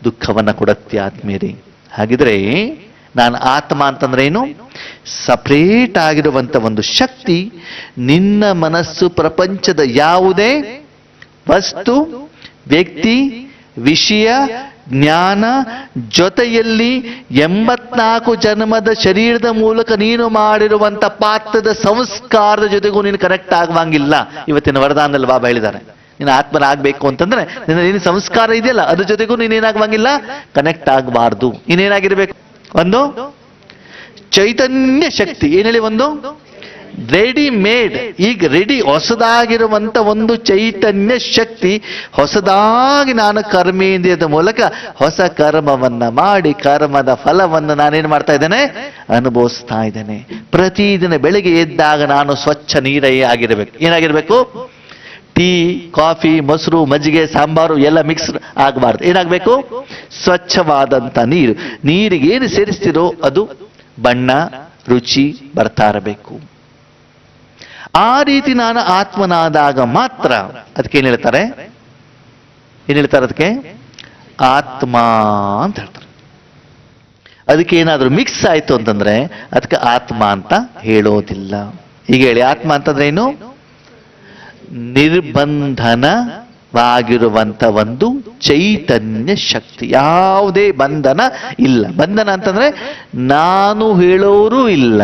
ದುಃಖವನ್ನ ಕೊಡತ್ತೆ ಆತ್ಮೀಯರೇ. ಹಾಗಿದ್ರೆ ನಾನು ಆತ್ಮ ಅಂತಂದ್ರೆ ಏನು? ಸಪರೇಟ್ ಆಗಿರುವಂತ ಒಂದು ಶಕ್ತಿ. ನಿನ್ನ ಮನಸ್ಸು ಪ್ರಪಂಚದ ಯಾವುದೇ ವಸ್ತು, ವ್ಯಕ್ತಿ, ವಿಷಯ, ಜ್ಞಾನ ಜೊತೆಯಲ್ಲಿ 84 ಜನ್ಮದ ಶರೀರದ ಮೂಲಕ ನೀನು ಮಾಡಿರುವಂತ ಪಾತ್ರದ ಸಂಸ್ಕಾರದ ಜೊತೆಗೂ ನೀನು ಕನೆಕ್ಟ್ ಆಗುವಂಗಿಲ್ಲ. ಇವತ್ತಿನ ವರದಾನದಲ್ಲಿ ಬಾಬಾ ಹೇಳಿದ್ದಾರೆ, ನೀನು ಆತ್ಮನಾಗಬೇಕು ಅಂತಂದ್ರೆ ನಿನ್ನ ಸಂಸ್ಕಾರ ಇದೆಯಲ್ಲ ಅದ್ರ ಜೊತೆಗೂ ನೀನೇನಾಗುವಂಗಿಲ್ಲ, ಕನೆಕ್ಟ್ ಆಗಬಾರ್ದು. ನೀನೇನಾಗಿರ್ಬೇಕು? ಒಂದು ಚೈತನ್ಯ ಶಕ್ತಿ. ಏನ್ ಹೇಳಿ? ಒಂದು ರೆಡಿ ಮೇಡ್, ಈಗ ರೆಡಿ ಹೊಸದಾಗಿರುವಂತ ಒಂದು ಚೈತನ್ಯ ಶಕ್ತಿ. ಹೊಸದಾಗಿ ನಾನು ಕರ್ಮೇಂದ್ರಿಯದ ಮೂಲಕ ಹೊಸ ಕರ್ಮವನ್ನ ಮಾಡಿ ಕರ್ಮದ ಫಲವನ್ನು ನಾನೇನು ಮಾಡ್ತಾ ಇದ್ದೇನೆ? ಅನುಭವಿಸ್ತಾ ಇದ್ದೇನೆ. ಪ್ರತಿದಿನ ಬೆಳಿಗ್ಗೆ ಎದ್ದಾಗ ನಾನು ಸ್ವಚ್ಛ ನೀರೇ ಆಗಿರಬೇಕು. ಏನಾಗಿರ್ಬೇಕು? ಟೀ, ಕಾಫಿ, ಮೊಸರು, ಮಜ್ಜಿಗೆ, ಸಾಂಬಾರು ಎಲ್ಲ ಮಿಕ್ಸ್ ಆಗಬಾರ್ದು. ಏನಾಗಬೇಕು? ಸ್ವಚ್ಛವಾದಂತ ನೀರು. ನೀರಿಗೆ ಏನು ಸೇರಿಸ್ತಿರೋ ಅದು ಬಣ್ಣ, ರುಚಿ ಬರ್ತಾ ಇರಬೇಕು. ಆ ರೀತಿ ನಾನು ಆತ್ಮನಾದಾಗ ಮಾತ್ರ ಅದಕ್ಕೆ ಏನ್ ಹೇಳ್ತಾರೆ? ಅದಕ್ಕೆ ಆತ್ಮ ಅಂತ ಹೇಳ್ತಾರೆ. ಅದಕ್ಕೆ ಏನಾದ್ರೂ ಮಿಕ್ಸ್ ಆಯ್ತು ಅಂತಂದ್ರೆ ಅದಕ್ಕೆ ಆತ್ಮ ಅಂತ ಹೇಳೋದಿಲ್ಲ. ಈಗ ಹೇಳಿ, ಆತ್ಮ ಅಂತಂದ್ರೆ ಏನು? ನಿರ್ಬಂಧನವಾಗಿರುವಂತ ಒಂದು ಚೈತನ್ಯ ಶಕ್ತಿ. ಯಾವುದೇ ಬಂಧನ ಇಲ್ಲ. ಬಂಧನ ಅಂತಂದ್ರೆ ನಾನು ಹೇಳೋರು ಇಲ್ಲ,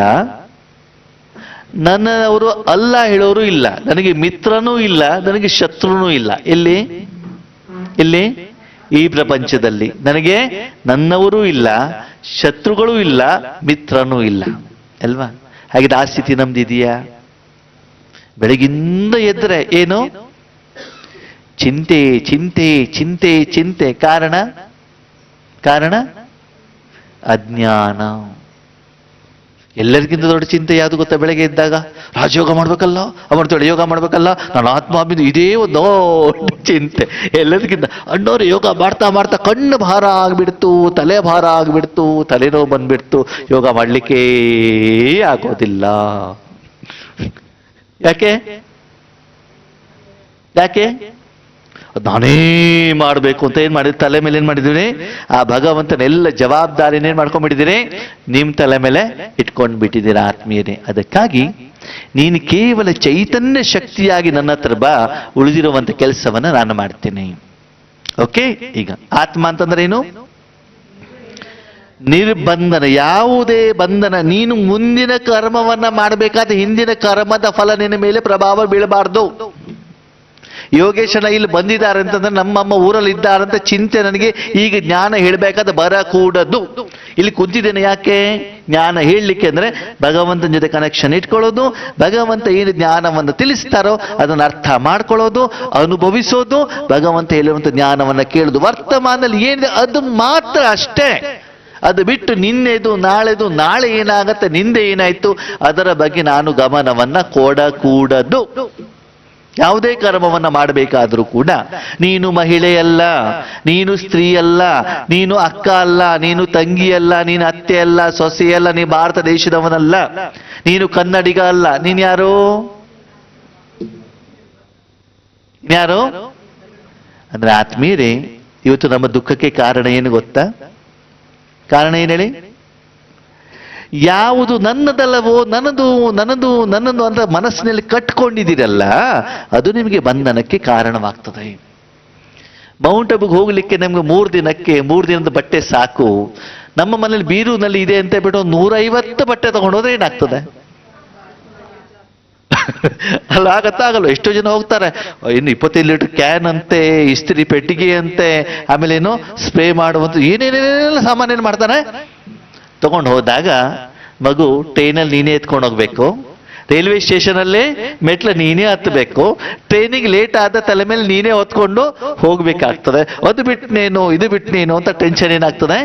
ನನ್ನವರು ಅಲ್ಲ ಹೇಳೋರು ಇಲ್ಲ, ನನಗೆ ಮಿತ್ರನೂ ಇಲ್ಲ, ನನಗೆ ಶತ್ರುನೂ ಇಲ್ಲ. ಎಲ್ಲಿ ಈ ಪ್ರಪಂಚದಲ್ಲಿ ನನಗೆ ನನ್ನವರೂ ಇಲ್ಲ, ಶತ್ರುಗಳೂ ಇಲ್ಲ, ಮಿತ್ರನೂ ಇಲ್ಲ ಅಲ್ವಾ? ಹಾಗೆ ಆ ಸ್ಥಿತಿ ನಮ್ದಿದೆಯಾ? ಬೆಳಗಿಂದ ಎದ್ರೆ ಏನು? ಚಿಂತೆ ಚಿಂತೆ ಚಿಂತೆ ಚಿಂತೆ. ಕಾರಣ ಅಜ್ಞಾನ. ಎಲ್ಲರಿಗಿಂತ ದೊಡ್ಡ ಚಿಂತೆ ಯಾವುದು ಗೊತ್ತಾ? ಬೆಳಗ್ಗೆ ಇದ್ದಾಗ ರಾಜಯೋಗ ಮಾಡ್ಬೇಕಲ್ಲ, ಅಮೃತ ಯೋಗ ಮಾಡ್ಬೇಕಲ್ಲ, ನಾನು ಆತ್ಮ ಬಿದ್ದು ಇದೇ ಒಂದು ದೊಡ್ಡ ಚಿಂತೆ. ಎಲ್ಲದಕ್ಕಿಂತ ಅಣ್ಣವ್ರು ಯೋಗ ಮಾಡ್ತಾ ಮಾಡ್ತಾ ಕಣ್ಣು ಭಾರ ಆಗ್ಬಿಡ್ತು, ತಲೆ ಭಾರ ಆಗ್ಬಿಡ್ತು, ತಲೆನೋವು ಬಂದ್ಬಿಡ್ತು, ಯೋಗ ಮಾಡ್ಲಿಕ್ಕೇ ಆಗೋದಿಲ್ಲ. ಯಾಕೆ? ಯಾಕೆ? ನಾನೇ ಮಾಡಬೇಕು ಅಂತ ಏನ್ ಮಾಡಿದ್ರಿ? ತಲೆ ಮೇಲೆ ಏನ್ ಮಾಡಿದೀನಿ? ಆ ಭಗವಂತನೆಲ್ಲ ಜವಾಬ್ದಾರಿನ ಏನ್ ಮಾಡ್ಕೊಂಡ್ಬಿಟ್ಟಿದ್ದೀರಿ? ನಿಮ್ ತಲೆ ಮೇಲೆ ಇಟ್ಕೊಂಡ್ ಬಿಟ್ಟಿದ್ದೀರಾ ಆತ್ಮೀಯರೇ. ಅದಕ್ಕಾಗಿ ನೀನು ಕೇವಲ ಚೈತನ್ಯ ಶಕ್ತಿಯಾಗಿ ನನ್ನ ಹತ್ರ ಬಾ, ಉಳಿದಿರುವಂತ ಕೆಲಸವನ್ನ ನಾನು ಮಾಡ್ತೇನೆ. ಓಕೆ, ಈಗ ಆತ್ಮ ಅಂತಂದ್ರೆ ಏನು? ನಿರ್ಬಂಧನ, ಯಾವುದೇ ಬಂಧನ. ನೀನು ಮುಂದಿನ ಕರ್ಮವನ್ನ ಮಾಡಬೇಕಾದ್ರೆ ಹಿಂದಿನ ಕರ್ಮದ ಫಲ ನಿನ್ನ ಮೇಲೆ ಪ್ರಭಾವ ಬೀಳಬಾರ್ದು. ಯೋಗೇಶನ ಇಲ್ಲಿ ಬಂದಿದ್ದಾರೆ ಅಂತಂದ್ರೆ ನಮ್ಮಮ್ಮ ಊರಲ್ಲಿ ಇದ್ದಾರಂತ ಚಿಂತೆ ನನಗೆ ಈಗ ಜ್ಞಾನ ಹೇಳಬೇಕಾದ ಬರಕೂಡದು. ಇಲ್ಲಿ ಕುಂತಿದ್ದೇನೆ ಯಾಕೆ? ಜ್ಞಾನ ಹೇಳಲಿಕ್ಕೆ. ಅಂದ್ರೆ ಭಗವಂತನ ಜೊತೆ ಕನೆಕ್ಷನ್ ಇಟ್ಕೊಳ್ಳೋದು, ಭಗವಂತ ಏನು ಜ್ಞಾನವನ್ನು ತಿಳಿಸ್ತಾರೋ ಅದನ್ನು ಅರ್ಥ ಮಾಡ್ಕೊಳ್ಳೋದು, ಅನುಭವಿಸೋದು, ಭಗವಂತ ಹೇಳಿರುವಂತ ಜ್ಞಾನವನ್ನ ಕೇಳೋದು. ವರ್ತಮಾನದಲ್ಲಿ ಏನಿದೆ ಅದು ಮಾತ್ರ ಅಷ್ಟೇ. ಅದು ಬಿಟ್ಟು ನಿನ್ನೆದು ನಾಳೆದು, ನಾಳೆ ಏನಾಗತ್ತೆ, ನಿಂದೆ ಏನಾಯ್ತು, ಅದರ ಬಗ್ಗೆ ನಾನು ಗಮನವನ್ನ ಕೊಡಕೂಡದು. ಯಾವುದೇ ಕರ್ಮವನ್ನ ಮಾಡಬೇಕಾದ್ರೂ ಕೂಡ ನೀನು ಮಹಿಳೆಯಲ್ಲ, ನೀನು ಸ್ತ್ರೀ ಅಲ್ಲ, ನೀನು ಅಕ್ಕ ಅಲ್ಲ, ನೀನು ತಂಗಿ ಅಲ್ಲ, ನೀನು ಅತ್ತೆ ಅಲ್ಲ, ಸೊಸೆಯಲ್ಲ, ನೀ ಭಾರತ ದೇಶದವನಲ್ಲ, ನೀನು ಕನ್ನಡಿಗ ಅಲ್ಲ. ನೀನ್ ಯಾರು? ಯಾರು ಅಂದ್ರೆ ಆತ್ಮೀಯರೇ, ಇವತ್ತು ನಮ್ಮ ದುಃಖಕ್ಕೆ ಕಾರಣ ಏನು ಗೊತ್ತಾ? ಕಾರಣ ಏನು ಹೇಳಿ? ಯಾವುದು ನನ್ನದಲ್ಲವೋ, ನನ್ನದು ನನ್ನದು ನನ್ನದು ಅಂತ ಮನಸ್ಸಿನಲ್ಲಿ ಕಟ್ಕೊಂಡಿದ್ದೀರಲ್ಲ, ಅದು ನಿಮಗೆ ಬಂಧನಕ್ಕೆ ಕಾರಣವಾಗ್ತದೆ. ಮೌಂಟ್ ಅಬುಗೆ ಹೋಗ್ಲಿಕ್ಕೆ ನಮ್ಗೆ 3 ದಿನದ ಬಟ್ಟೆ ಸಾಕು. ನಮ್ಮ ಮನೇಲಿ ಬೀರೂನಲ್ಲಿ ಇದೆ ಅಂತ ಬಿಟ್ಟು 150 ಬಟ್ಟೆ ತಗೊಂಡೋದ್ರೆ ಏನಾಗ್ತದೆ? ಅಲ್ಲ, ಆಗತ್ತಾಗಲ್ಲ. ಎಷ್ಟೋ ಜನ ಹೋಗ್ತಾರೆ, ಇನ್ನು 25 ಲೀಟರ್ ಕ್ಯಾನ್ ಅಂತೆ, ಇಸ್ತ್ರಿ ಪೆಟ್ಟಿಗೆ ಅಂತೆ, ಆಮೇಲೆ ಏನು ಸ್ಪ್ರೇ ಮಾಡುವಂತ ಏನೇನೇನೆಲ್ಲ ಸಾಮಾನ್ಯ ಮಾಡ್ತಾನೆ. ತಗೊಂಡು ಹೋದಾಗ ಮಗು ಟ್ರೈನಲ್ಲಿ ನೀನೇ ಎತ್ಕೊಂಡು ಹೋಗ್ಬೇಕು, ರೈಲ್ವೆ ಸ್ಟೇಷನ್ ಅಲ್ಲೇ ಮೆಟ್ಲ ನೀನೇ ಹತ್ತಬೇಕು, ಟ್ರೈನಿಗೆ ಲೇಟ್ ಆದ ತಲೆ ಮೇಲೆ ನೀನೇ ಹೊತ್ಕೊಂಡು ಹೋಗ್ಬೇಕಾಗ್ತದೆ. ಅದು ಬಿಟ್ನೇನು ಇದು ಬಿಟ್ನೇನು ಅಂತ ಟೆನ್ಷನ್ ಏನಾಗ್ತದೆ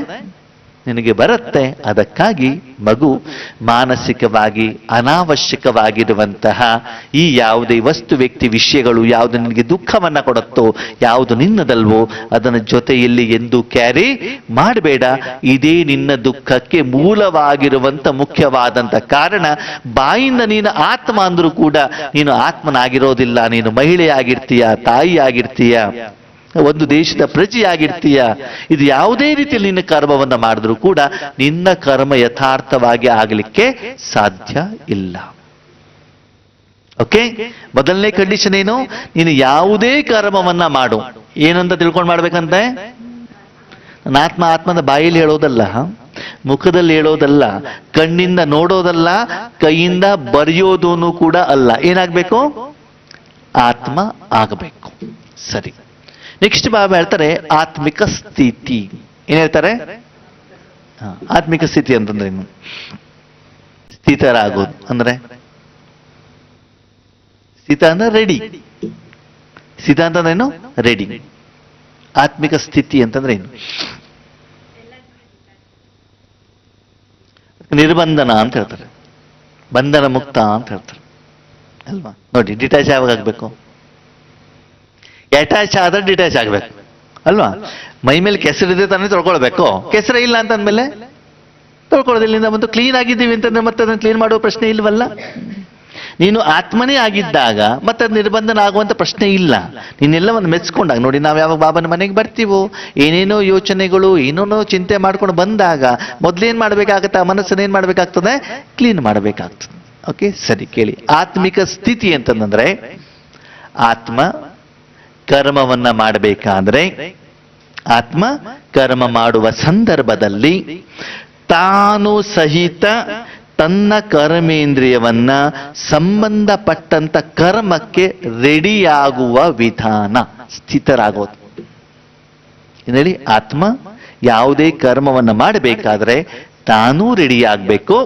ನಿನಗೆ ಬರುತ್ತೆ. ಅದಕ್ಕಾಗಿ ಮಗು ಮಾನಸಿಕವಾಗಿ ಅನಾವಶ್ಯಕವಾಗಿರುವಂತಹ ಈ ಯಾವುದೇ ವಸ್ತು, ವ್ಯಕ್ತಿ, ವಿಷಯಗಳು ಯಾವುದು ನಿನಗೆ ದುಃಖವನ್ನ ಕೊಡುತ್ತೋ, ಯಾವುದು ನಿನ್ನದಲ್ವೋ ಅದನ್ನ ಜೊತೆಯಲ್ಲಿ ಎಂದು ಕ್ಯಾರಿ ಮಾಡಬೇಡ. ಇದೇ ನಿನ್ನ ದುಃಖಕ್ಕೆ ಮೂಲವಾಗಿರುವಂತ ಮುಖ್ಯವಾದಂತ ಕಾರಣ. ಬಾಯಿಂದ ನೀನು ಆತ್ಮ ಅಂದ್ರೂ ಕೂಡ ನೀನು ಆತ್ಮನಾಗಿರೋದಿಲ್ಲ. ನೀನು ಮಹಿಳೆಯಾಗಿರ್ತೀಯ, ತಾಯಿಯಾಗಿರ್ತೀಯ, ಒಂದು ದೇಶದ ಪ್ರಜೆಯಾಗಿರ್ತೀಯ. ಇದು ಯಾವುದೇ ರೀತಿಯಲ್ಲಿ ನಿನ್ನ ಕರ್ಮವನ್ನ ಮಾಡಿದ್ರೂ ಕೂಡ ನಿನ್ನ ಕರ್ಮ ಯಥಾರ್ಥವಾಗಿ ಆಗಲಿಕ್ಕೆ ಸಾಧ್ಯ ಇಲ್ಲ. ಓಕೆ, ಮೊದಲನೇ ಕಂಡೀಷನ್ ಏನು? ನೀನು ಯಾವುದೇ ಕರ್ಮವನ್ನ ಮಾಡು, ಏನಂತ ತಿಳ್ಕೊಂಡು ಮಾಡ್ಬೇಕಂತೆ? ನನ್ನ ಆತ್ಮ ಆತ್ಮದ ಬಾಯಲ್ಲಿ ಹೇಳೋದಲ್ಲ, ಮುಖದಲ್ಲಿ ಹೇಳೋದಲ್ಲ, ಕಣ್ಣಿಂದ ನೋಡೋದಲ್ಲ, ಕೈಯಿಂದ ಬರೆಯೋದೂ ಕೂಡ ಅಲ್ಲ. ಏನಾಗ್ಬೇಕು? ಆತ್ಮ ಆಗಬೇಕು. ಸರಿ, ನೆಕ್ಸ್ಟ್ ಬಾಬಾ ಹೇಳ್ತಾರೆ ಆತ್ಮಿಕ ಸ್ಥಿತಿ. ಏನ್ ಹೇಳ್ತಾರೆ? ಆತ್ಮಿಕ ಸ್ಥಿತಿ ಅಂತಂದ್ರೆ ಏನು? ಸ್ಥಿತರಾಗೋದು ಅಂದ್ರೆ, ಸ್ಥಿತ ಅಂದ್ರೆ ರೆಡಿ. ಸ್ಥಿತ ಅಂತಂದ್ರೆ ಏನು? ರೆಡಿ. ಆತ್ಮಿಕ ಸ್ಥಿತಿ ಅಂತಂದ್ರೆ ಏನು? ನಿರ್ಬಂಧನ ಅಂತ ಹೇಳ್ತಾರೆ, ಬಂಧನ ಮುಕ್ತ ಅಂತ ಹೇಳ್ತಾರೆ ಅಲ್ವಾ? ನೋಡಿ, ಡಿಟ್ಯಾಚ್ ಯಾವಾಗ ಆಗ್ಬೇಕು? ಅಟ್ಯಾಚ್ ಆದ್ರೆ ಡಿಟ್ಯಾಚ್ ಆಗ್ಬೇಕು ಅಲ್ವಾ? ಮೈ ಮೇಲೆ ಕೆಸರಿದೆ ತಾನೇ ತೊಳ್ಕೊಳ್ಬೇಕು. ಕೆಸರ ಇಲ್ಲ ಅಂತಂದ್ಮೇಲೆ ತೊಳ್ಕೊಳ್ಳೋದಿಲ್ಲಿಂದ ಬಂದು ಕ್ಲೀನ್ ಆಗಿದ್ದೀವಿ ಅಂತಂದ್ರೆ ಮತ್ತೆ ಅದನ್ನು ಕ್ಲೀನ್ ಮಾಡುವ ಪ್ರಶ್ನೆ ಇಲ್ವಲ್ಲ. ನೀನು ಆತ್ಮನೇ ಆಗಿದ್ದಾಗ ಮತ್ತೆ ಅದು ನಿರ್ಬಂಧನ ಆಗುವಂತ ಪ್ರಶ್ನೆ ಇಲ್ಲ. ನೀನೆಲ್ಲವನ್ನು ಮೆಚ್ಕೊಂಡಾಗ ನೋಡಿ, ನಾವು ಯಾವಾಗ ಬಾಬನ ಮನೆಗೆ ಬರ್ತೀವೋ, ಏನೇನೋ ಯೋಚನೆಗಳು, ಏನೇನೋ ಚಿಂತೆ ಮಾಡ್ಕೊಂಡು ಬಂದಾಗ ಮೊದ್ಲೇನ್ ಮಾಡ್ಬೇಕಾಗತ್ತೆ? ಆ ಮನಸ್ಸನ್ನ ಏನ್ ಮಾಡ್ಬೇಕಾಗ್ತದೆ? ಕ್ಲೀನ್ ಮಾಡ್ಬೇಕಾಗ್ತದೆ. ಓಕೆ, ಸರಿ ಕೇಳಿ. ಆತ್ಮಿಕ ಸ್ಥಿತಿ ಅಂತಂದ್ರೆ, ಆತ್ಮ ಕರ್ಮವನ್ನ ಮಾಡಬೇಕಾದ್ರೆ, ಆತ್ಮ ಕರ್ಮ ಮಾಡುವ ಸಂದರ್ಭದಲ್ಲಿ ತಾನು ಸಹಿತ ತನ್ನ ಕರ್ಮೇಂದ್ರಿಯವನ್ನ ಸಂಬಂಧಪಟ್ಟಂತ ಕರ್ಮಕ್ಕೆ ರೆಡಿಯಾಗುವ ವಿಧಾನ ಸ್ಥಿತರಾಗೋದು. ಹೇಳಿ, ಆತ್ಮ ಯಾವುದೇ ಕರ್ಮವನ್ನ ಮಾಡಬೇಕಾದ್ರೆ ತಾನೂ ರೆಡಿಯಾಗಬೇಕು,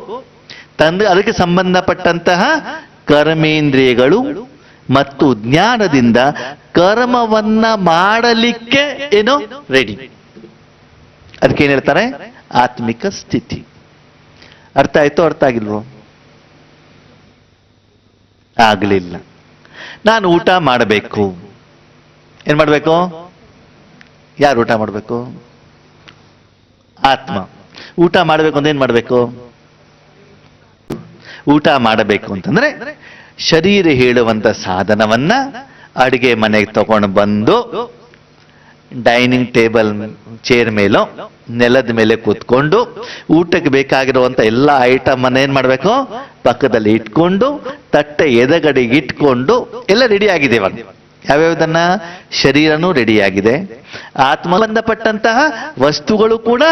ಅದಕ್ಕೆ ಸಂಬಂಧಪಟ್ಟಂತಹ ಕರ್ಮೇಂದ್ರಿಯಗಳು ಮತ್ತು ಜ್ಞಾನದಿಂದ ಕರ್ಮವನ್ನ ಮಾಡಲಿಕ್ಕೆ ಏನೋ ರೆಡಿ. ಅದಕ್ಕೆ ಏನ್ ಹೇಳ್ತಾರೆ? ಆತ್ಮಿಕ ಸ್ಥಿತಿ. ಅರ್ಥ ಆಯ್ತು? ಅರ್ಥ ಆಗಿಲ್ವೋ? ಆಗ್ಲಿಲ್ಲ. ನಾನು ಊಟ ಮಾಡಬೇಕು. ಏನ್ ಮಾಡ್ಬೇಕು? ಯಾರು ಊಟ ಮಾಡಬೇಕು? ಆತ್ಮ. ಊಟ ಮಾಡಬೇಕು ಅಂತ ಏನ್ ಮಾಡ್ಬೇಕು? ಊಟ ಮಾಡಬೇಕು ಅಂತಂದ್ರೆ ಶರೀರ ಹೇಳುವಂತ ಸಾಧನವನ್ನ ಅಡಿಗೆ ಮನೆಗೆ ತಗೊಂಡು ಬಂದು ಡೈನಿಂಗ್ ಟೇಬಲ್ ಚೇರ್ ಮೇಲೋ ನೆಲದ ಮೇಲೆ ಕೂತ್ಕೊಂಡು ಊಟಕ್ಕೆ ಬೇಕಾಗಿರುವಂತ ಎಲ್ಲ ಐಟಮ್ ಅನ್ನ ಏನ್ ಮಾಡ್ಬೇಕು, ಪಕ್ಕದಲ್ಲಿ ಇಟ್ಕೊಂಡು ತಟ್ಟೆ ಎದಗಡೆಗೆ ಇಟ್ಕೊಂಡು ಎಲ್ಲ ರೆಡಿ ಆಗಿದೆ. ಇವಾಗ ಯಾವ್ಯಾವುದನ್ನ, ಶರೀರನೂ ರೆಡಿ ಆಗಿದೆ, ಆತ್ಮ ಸಂಬಂಧಪಟ್ಟಂತಹ ವಸ್ತುಗಳು ಕೂಡ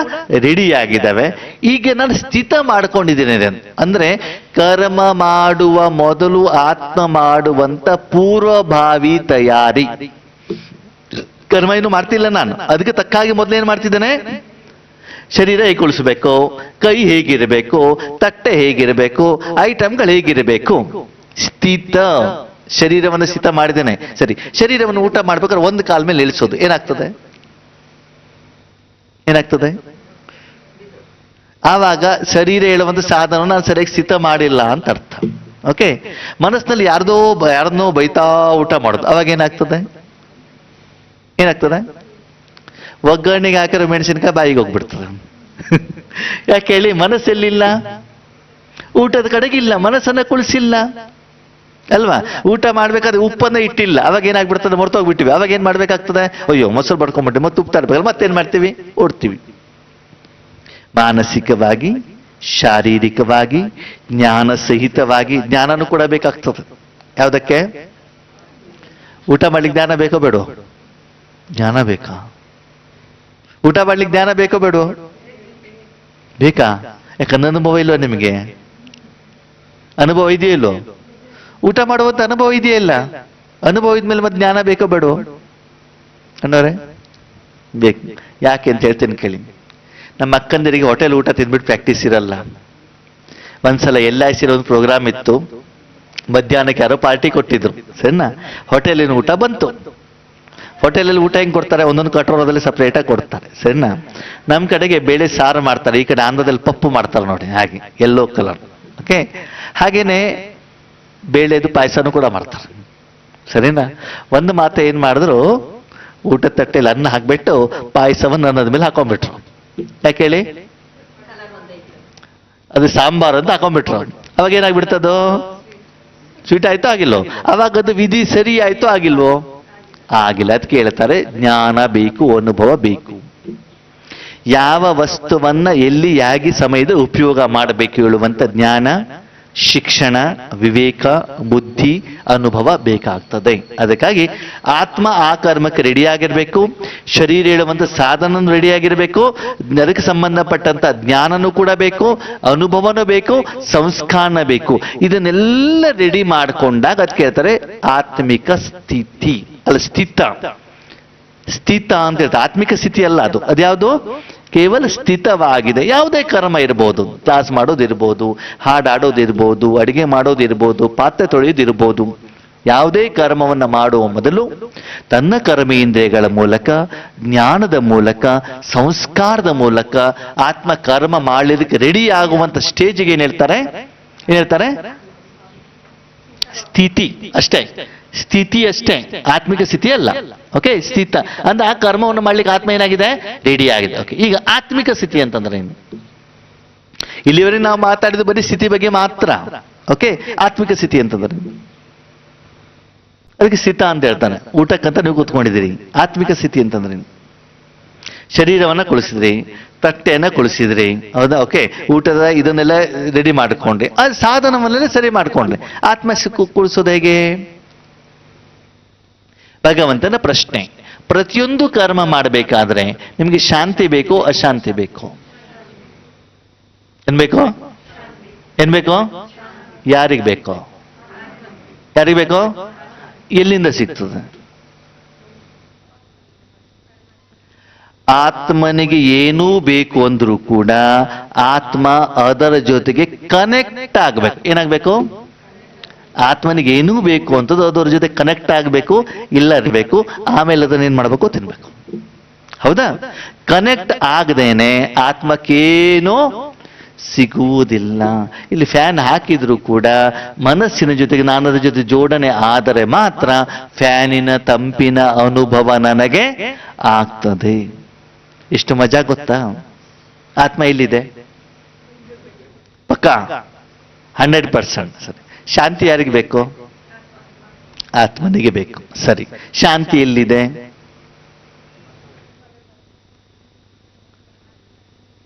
ರೆಡಿ ಆಗಿದ್ದಾವೆ. ಈಗ ನಾನು ಸ್ಥಿತ ಮಾಡ್ಕೊಂಡಿದ್ದೇನೆ ಅಂದ್ರೆ ಕರ್ಮ ಮಾಡುವ ಮೊದಲು ಆತ್ಮ ಮಾಡುವಂತ ಪೂರ್ವಭಾವಿ ತಯಾರಿ. ಕರ್ಮ ಏನು ಮಾಡ್ತಿಲ್ಲ ನಾನು, ಅದಕ್ಕೆ ತಕ್ಕಾಗಿ ಮೊದಲೇನ್ ಮಾಡ್ತಿದ್ದೇನೆ, ಶರೀರ ಹೇಗೊಳಿಸ್ಬೇಕು, ಕೈ ಹೇಗಿರಬೇಕು, ತಟ್ಟೆ ಹೇಗಿರಬೇಕು, ಐಟಮ್ಗಳು ಹೇಗಿರಬೇಕು, ಸ್ಥಿತ. ಶರೀರವನ್ನು ಸ್ಥಿತ ಮಾಡಿದ್ದೇನೆ. ಸರಿ, ಶರೀರವನ್ನು ಊಟ ಮಾಡ್ಬೇಕಾದ್ರೆ ಒಂದು ಕಾಲ ಮೇಲೆ ಇಳಿಸೋದು ಏನಾಗ್ತದೆ, ಆವಾಗ ಶರೀರ ಹೇಳುವಂತ ಸಾಧನ ನಾನು ಸರಿಯಾಗಿ ಸ್ಥಿತ ಮಾಡಿಲ್ಲ ಅಂತ ಅರ್ಥ. ಓಕೆ, ಮನಸ್ಸಿನಲ್ಲಿ ಯಾರನ್ನೋ ಬೈತಾ ಊಟ ಮಾಡೋದು, ಅವಾಗ ಏನಾಗ್ತದೆ, ಒಗ್ಗರಣೆಗೆ ಹಾಕಿರೋ ಮೆಣಸಿನಕಾಯಿ ಬಾಯಿಗೆ ಹೋಗ್ಬಿಡ್ತದೆ. ಯಾಕೆ ಹೇಳಿ, ಮನಸ್ಸೆಲ್ಲಿಲ್ಲ, ಊಟದ ಕಡೆಗಿಲ್ಲ, ಮನಸ್ಸನ್ನ ಕುಳಿಸಿಲ್ಲ ಅಲ್ವಾ. ಊಟ ಮಾಡ್ಬೇಕಾದ್ರೆ ಉಪ್ಪನ್ನ ಇಟ್ಟಿಲ್ಲ, ಅವಾಗ ಏನಾಗ್ಬಿಡ್ತದೆ, ಮರ್ತೋಗ್ಬಿಟ್ಟಿವಿ. ಅವಾಗ ಏನ್ ಮಾಡ್ಬೇಕಾಗ್ತದೆ, ಅಯ್ಯೋ ಮೊಸರು ಬಡ್ಕೊಂಡ್ಬಿಟ್ಟು ಮತ್ತೆ ಉಪ್ಪು ತರಬೇಕು, ಮತ್ತೇನ್ ಮಾಡ್ತೀವಿ, ಓಡ್ತೀವಿ. ಮಾನಸಿಕವಾಗಿ, ಶಾರೀರಿಕವಾಗಿ, ಜ್ಞಾನ ಸಹಿತವಾಗಿ ಜ್ಞಾನನೂ ಕೂಡ ಬೇಕಾಗ್ತದೆ. ಯಾವ್ದಕ್ಕೆ, ಊಟ ಮಾಡ್ಲಿಕ್ಕೆ ಜ್ಞಾನ ಬೇಕೋ ಬೇಡೋ, ಜ್ಞಾನ ಬೇಕಾ, ಊಟ ಮಾಡ್ಲಿಕ್ಕೆ ಜ್ಞಾನ ಬೇಕೋ ಬೇಡೋ, ಬೇಕಾ. ಯಾಕಂದ್ರೆ ಅನುಭವ ಇಲ್ವ ನಿಮಗೆ, ಅನುಭವ ಇದೆಯಲ್ಲೋ, ಊಟ ಮಾಡುವಂತ ಅನುಭವ ಇದೆಯಲ್ಲ, ಅನುಭವ ಇದ್ಮೇಲೆ ಮತ್ತೆ ಜ್ಞಾನ ಬೇಕೋ ಬೇಡೋ ಅನ್ನೋರೆ, ಬೇಕು. ಯಾಕೆ ಅಂತ ಹೇಳ್ತೇನೆ ಕೇಳಿ. ನಮ್ಮ ಅಕ್ಕಂದರಿಗೆ ಹೋಟೆಲ್ ಊಟ ತಿಂದ್ಬಿಟ್ಟು ಪ್ರಾಕ್ಟೀಸ್ ಇರಲ್ಲ. ಒಂದ್ಸಲ LIC ಒಂದು ಪ್ರೋಗ್ರಾಮ್ ಇತ್ತು, ಮಧ್ಯಾಹ್ನಕ್ಕೆ ಯಾರೋ ಪಾರ್ಟಿ ಕೊಟ್ಟಿದ್ರು, ಸರಿನಾ. ಹೋಟೆಲಿನ ಊಟ ಬಂತು. ಹೋಟೆಲಲ್ಲಿ ಊಟ ಹೆಂಗ್ ಕೊಡ್ತಾರೆ, ಒಂದೊಂದು ಕಟೋರದಲ್ಲಿ ಸಪ್ರೇಟಾಗಿ ಕೊಡ್ತಾರೆ, ಸರಿನಾ. ನಮ್ಮ ಕಡೆಗೆ ಬೇಳೆ ಸಾರು ಮಾಡ್ತಾರೆ, ಈ ಕಡೆ ಆಂಧ್ರದಲ್ಲಿ ಪಪ್ಪು ಮಾಡ್ತಾರೆ ನೋಡಿ, ಹಾಗೆ ಯೆಲ್ಲೋ ಕಲರ್. ಓಕೆ, ಹಾಗೇನೆ ಬೇಳೆದು ಪಾಯಸನೂ ಕೂಡ ಮಾಡ್ತಾರೆ, ಸರಿನಾ. ಒಂದು ಮಾತು ಏನ್ ಮಾಡಿದ್ರು, ಊಟ ತಟ್ಟೆಯಲ್ಲಿ ಅನ್ನ ಹಾಕ್ಬಿಟ್ಟು ಪಾಯಸವನ್ನು ಅನ್ನದ ಮೇಲೆ ಹಾಕೊಂಡ್ಬಿಟ್ರು. ಯಾಕೆ ಹೇಳಿ, ಅದು ಸಾಂಬಾರ್ ಅಂತ ಹಾಕೊಂಡ್ಬಿಟ್ರು. ಅವಾಗ ಏನಾಗ್ಬಿಡ್ತದೋ, ಸ್ವೀಟ್ ಆಯ್ತೋ ಆಗಿಲ್ವೋ, ಅವಾಗ ಅದು ವಿಧಿ ಸರಿ ಆಯ್ತೋ ಆಗಿಲ್ವೋ, ಆಗಿಲ್ಲ. ಅದಕ್ಕೆ ಹೇಳ್ತಾರೆ ಜ್ಞಾನ ಬೇಕು, ಅನುಭವ ಬೇಕು. ಯಾವ ವಸ್ತುವನ್ನ ಎಲ್ಲಿ ಯಾಗಿ ಸಮಯದ ಉಪಯೋಗ ಮಾಡಬೇಕು ಹೇಳುವಂತ ಜ್ಞಾನ, ಶಿಕ್ಷಣ, ವಿವೇಕ, ಬುದ್ಧಿ, ಅನುಭವ ಬೇಕಾಗ್ತದೆ. ಅದಕ್ಕಾಗಿ ಆತ್ಮ ಆ ಕರ್ಮಕ್ಕೆ ರೆಡಿಯಾಗಿರ್ಬೇಕು, ಶರೀರ ಹೇಳುವಂತ ಸಾಧನ ರೆಡಿಯಾಗಿರ್ಬೇಕು, ಅದಕ್ಕೆ ಸಂಬಂಧಪಟ್ಟಂತ ಜ್ಞಾನನೂ ಕೂಡ ಬೇಕು, ಅನುಭವನೂ ಬೇಕು, ಸಂಸ್ಕಾರನ ಬೇಕು. ಇದನ್ನೆಲ್ಲ ರೆಡಿ ಮಾಡ್ಕೊಂಡಾಗ ಅದಕ್ಕೆ ಹೇಳ್ತಾರೆ ಆತ್ಮಿಕ ಸ್ಥಿತಿ, ಅಲ್ಲ ಸ್ಥಿತ. ಸ್ಥಿತ ಅಂತ ಹೇಳ್ತಾರೆ, ಆತ್ಮಿಕ ಸ್ಥಿತಿ ಅಲ್ಲ ಅದು. ಅದ್ಯಾವುದು, ಕೇವಲ ಸ್ಥಿತವಾಗಿದೆ. ಯಾವುದೇ ಕರ್ಮ ಇರ್ಬೋದು, ಕ್ಲಾಸ್ ಮಾಡೋದಿರ್ಬೋದು, ಹಾಡಾಡೋದಿರ್ಬೋದು, ಅಡಿಗೆ ಮಾಡೋದಿರ್ಬೋದು, ಪಾತ್ರೆ ತೊಳೆಯೋದಿರ್ಬೋದು, ಯಾವುದೇ ಕರ್ಮವನ್ನ ಮಾಡುವ ಮೊದಲು ತನ್ನ ಕರ್ಮೇಂದ್ರಿಯಗಳ ಮೂಲಕ, ಜ್ಞಾನದ ಮೂಲಕ, ಸಂಸ್ಕಾರದ ಮೂಲಕ ಆತ್ಮ ಕರ್ಮ ಮಾಡಲಿಕ್ಕೆ ರೆಡಿ ಆಗುವಂತ ಸ್ಟೇಜಿಗೆ ಏನ್ ಹೇಳ್ತಾರೆ, ಸ್ಥಿತಿ ಅಷ್ಟೇ. ಸ್ಥಿತಿ ಅಷ್ಟೇ, ಆತ್ಮಿಕ ಸ್ಥಿತಿ ಅಲ್ಲ. ಓಕೆ, ಸ್ಥಿತ ಅಂದ್ರೆ ಆ ಕರ್ಮವನ್ನು ಮಾಡ್ಲಿಕ್ಕೆ ಆತ್ಮ ಏನಾಗಿದೆ, ರೆಡಿ ಆಗಿದೆ. ಓಕೆ, ಈಗ ಆತ್ಮಿಕ ಸ್ಥಿತಿ ಅಂತಂದ್ರೆ ಏನು, ಇಲ್ಲಿವರೆಗೆ ನಾವು ಮಾತಾಡಿದ ಬರೀ ಸ್ಥಿತಿ ಬಗ್ಗೆ ಮಾತ್ರ. ಓಕೆ, ಆತ್ಮಿಕ ಸ್ಥಿತಿ ಅಂತಂದ್ರೆ ಅದಕ್ಕೆ ಸ್ಥಿತ ಅಂತ ಹೇಳ್ತಾನೆ. ಊಟಕ್ಕಂತ ನೀವು ಕೂತ್ಕೊಂಡಿದ್ದೀರಿ, ಆತ್ಮಿಕ ಸ್ಥಿತಿ ಅಂತಂದ್ರೆ ಶರೀರವನ್ನ ಕುಳಿಸಿದ್ರಿ, ತಟ್ಟೆಯನ್ನ ಕುಳಿಸಿದ್ರಿ, ಹೌದಾ. ಓಕೆ, ಊಟದ ಇದನ್ನೆಲ್ಲ ರೆಡಿ ಮಾಡ್ಕೊಂಡ್ರಿ, ಆ ಸಾಧನವನ್ನೆಲ್ಲ ಸರಿ ಮಾಡ್ಕೊಂಡ್ರಿ. ಆತ್ಮ ಕುಳಿಸೋದು ಹೇಗೆ, ಭಗವಂತನ ಪ್ರಶ್ನೆ. ಪ್ರತಿಯೊಂದು ಕರ್ಮ ಮಾಡಬೇಕಾದ್ರೆ ನಿಮಗೆ ಶಾಂತಿ ಬೇಕೋ ಅಶಾಂತಿ ಬೇಕೋ, ಏನ್ ಬೇಕೋ, ಯಾರಿಗೆ ಬೇಕೋ, ಎಲ್ಲಿಂದ ಸಿಗ್ತದೆ? ಆತ್ಮನಿಗೆ ಏನೂ ಬೇಕು ಅಂದ್ರೂ ಕೂಡ ಆತ್ಮ ಅದರ ಜೊತೆಗೆ ಕನೆಕ್ಟ್ ಆಗ್ಬೇಕು. ಏನಾಗ್ಬೇಕು, ಆತ್ಮನಿಗೆ ಏನೂ ಬೇಕು ಅಂತದ್ದು ಅದರ ಜೊತೆ ಕನೆಕ್ಟ್ ಆಗಬೇಕು, ಇಲ್ಲ ಇರಬೇಕು. ಆಮೇಲೆ ಅದನ್ನ ಏನ್ ಮಾಡ್ಬೇಕು, ತಿನ್ಬೇಕು. ಹೌದಾ. ಕನೆಕ್ಟ್ ಆಗದೇನೆ ಆತ್ಮಕ್ಕೇನೋ ಸಿಗುವುದಿಲ್ಲ. ಇಲ್ಲಿ ಫ್ಯಾನ್ ಹಾಕಿದ್ರು ಕೂಡ ಮನಸ್ಸಿನ ಜೊತೆಗೆ ನಾನದ ಜೊತೆ ಜೋಡಣೆ ಆದರೆ ಮಾತ್ರ ಫ್ಯಾನಿನ ತಂಪಿನ ಅನುಭವ ನನಗೆ ಆಗ್ತದೆ. ಎಷ್ಟು ಮಜಾ ಗೊತ್ತಾ. ಆತ್ಮ ಇಲ್ಲಿದೆ ಪಕ್ಕಾ 100%. ಸರಿ, ಶಾಂತಿ ಯಾರಿಗೆ ಬೇಕು, ಆತ್ಮನಿಗೆ ಬೇಕು. ಸರಿ, ಶಾಂತಿ ಎಲ್ಲಿದೆ?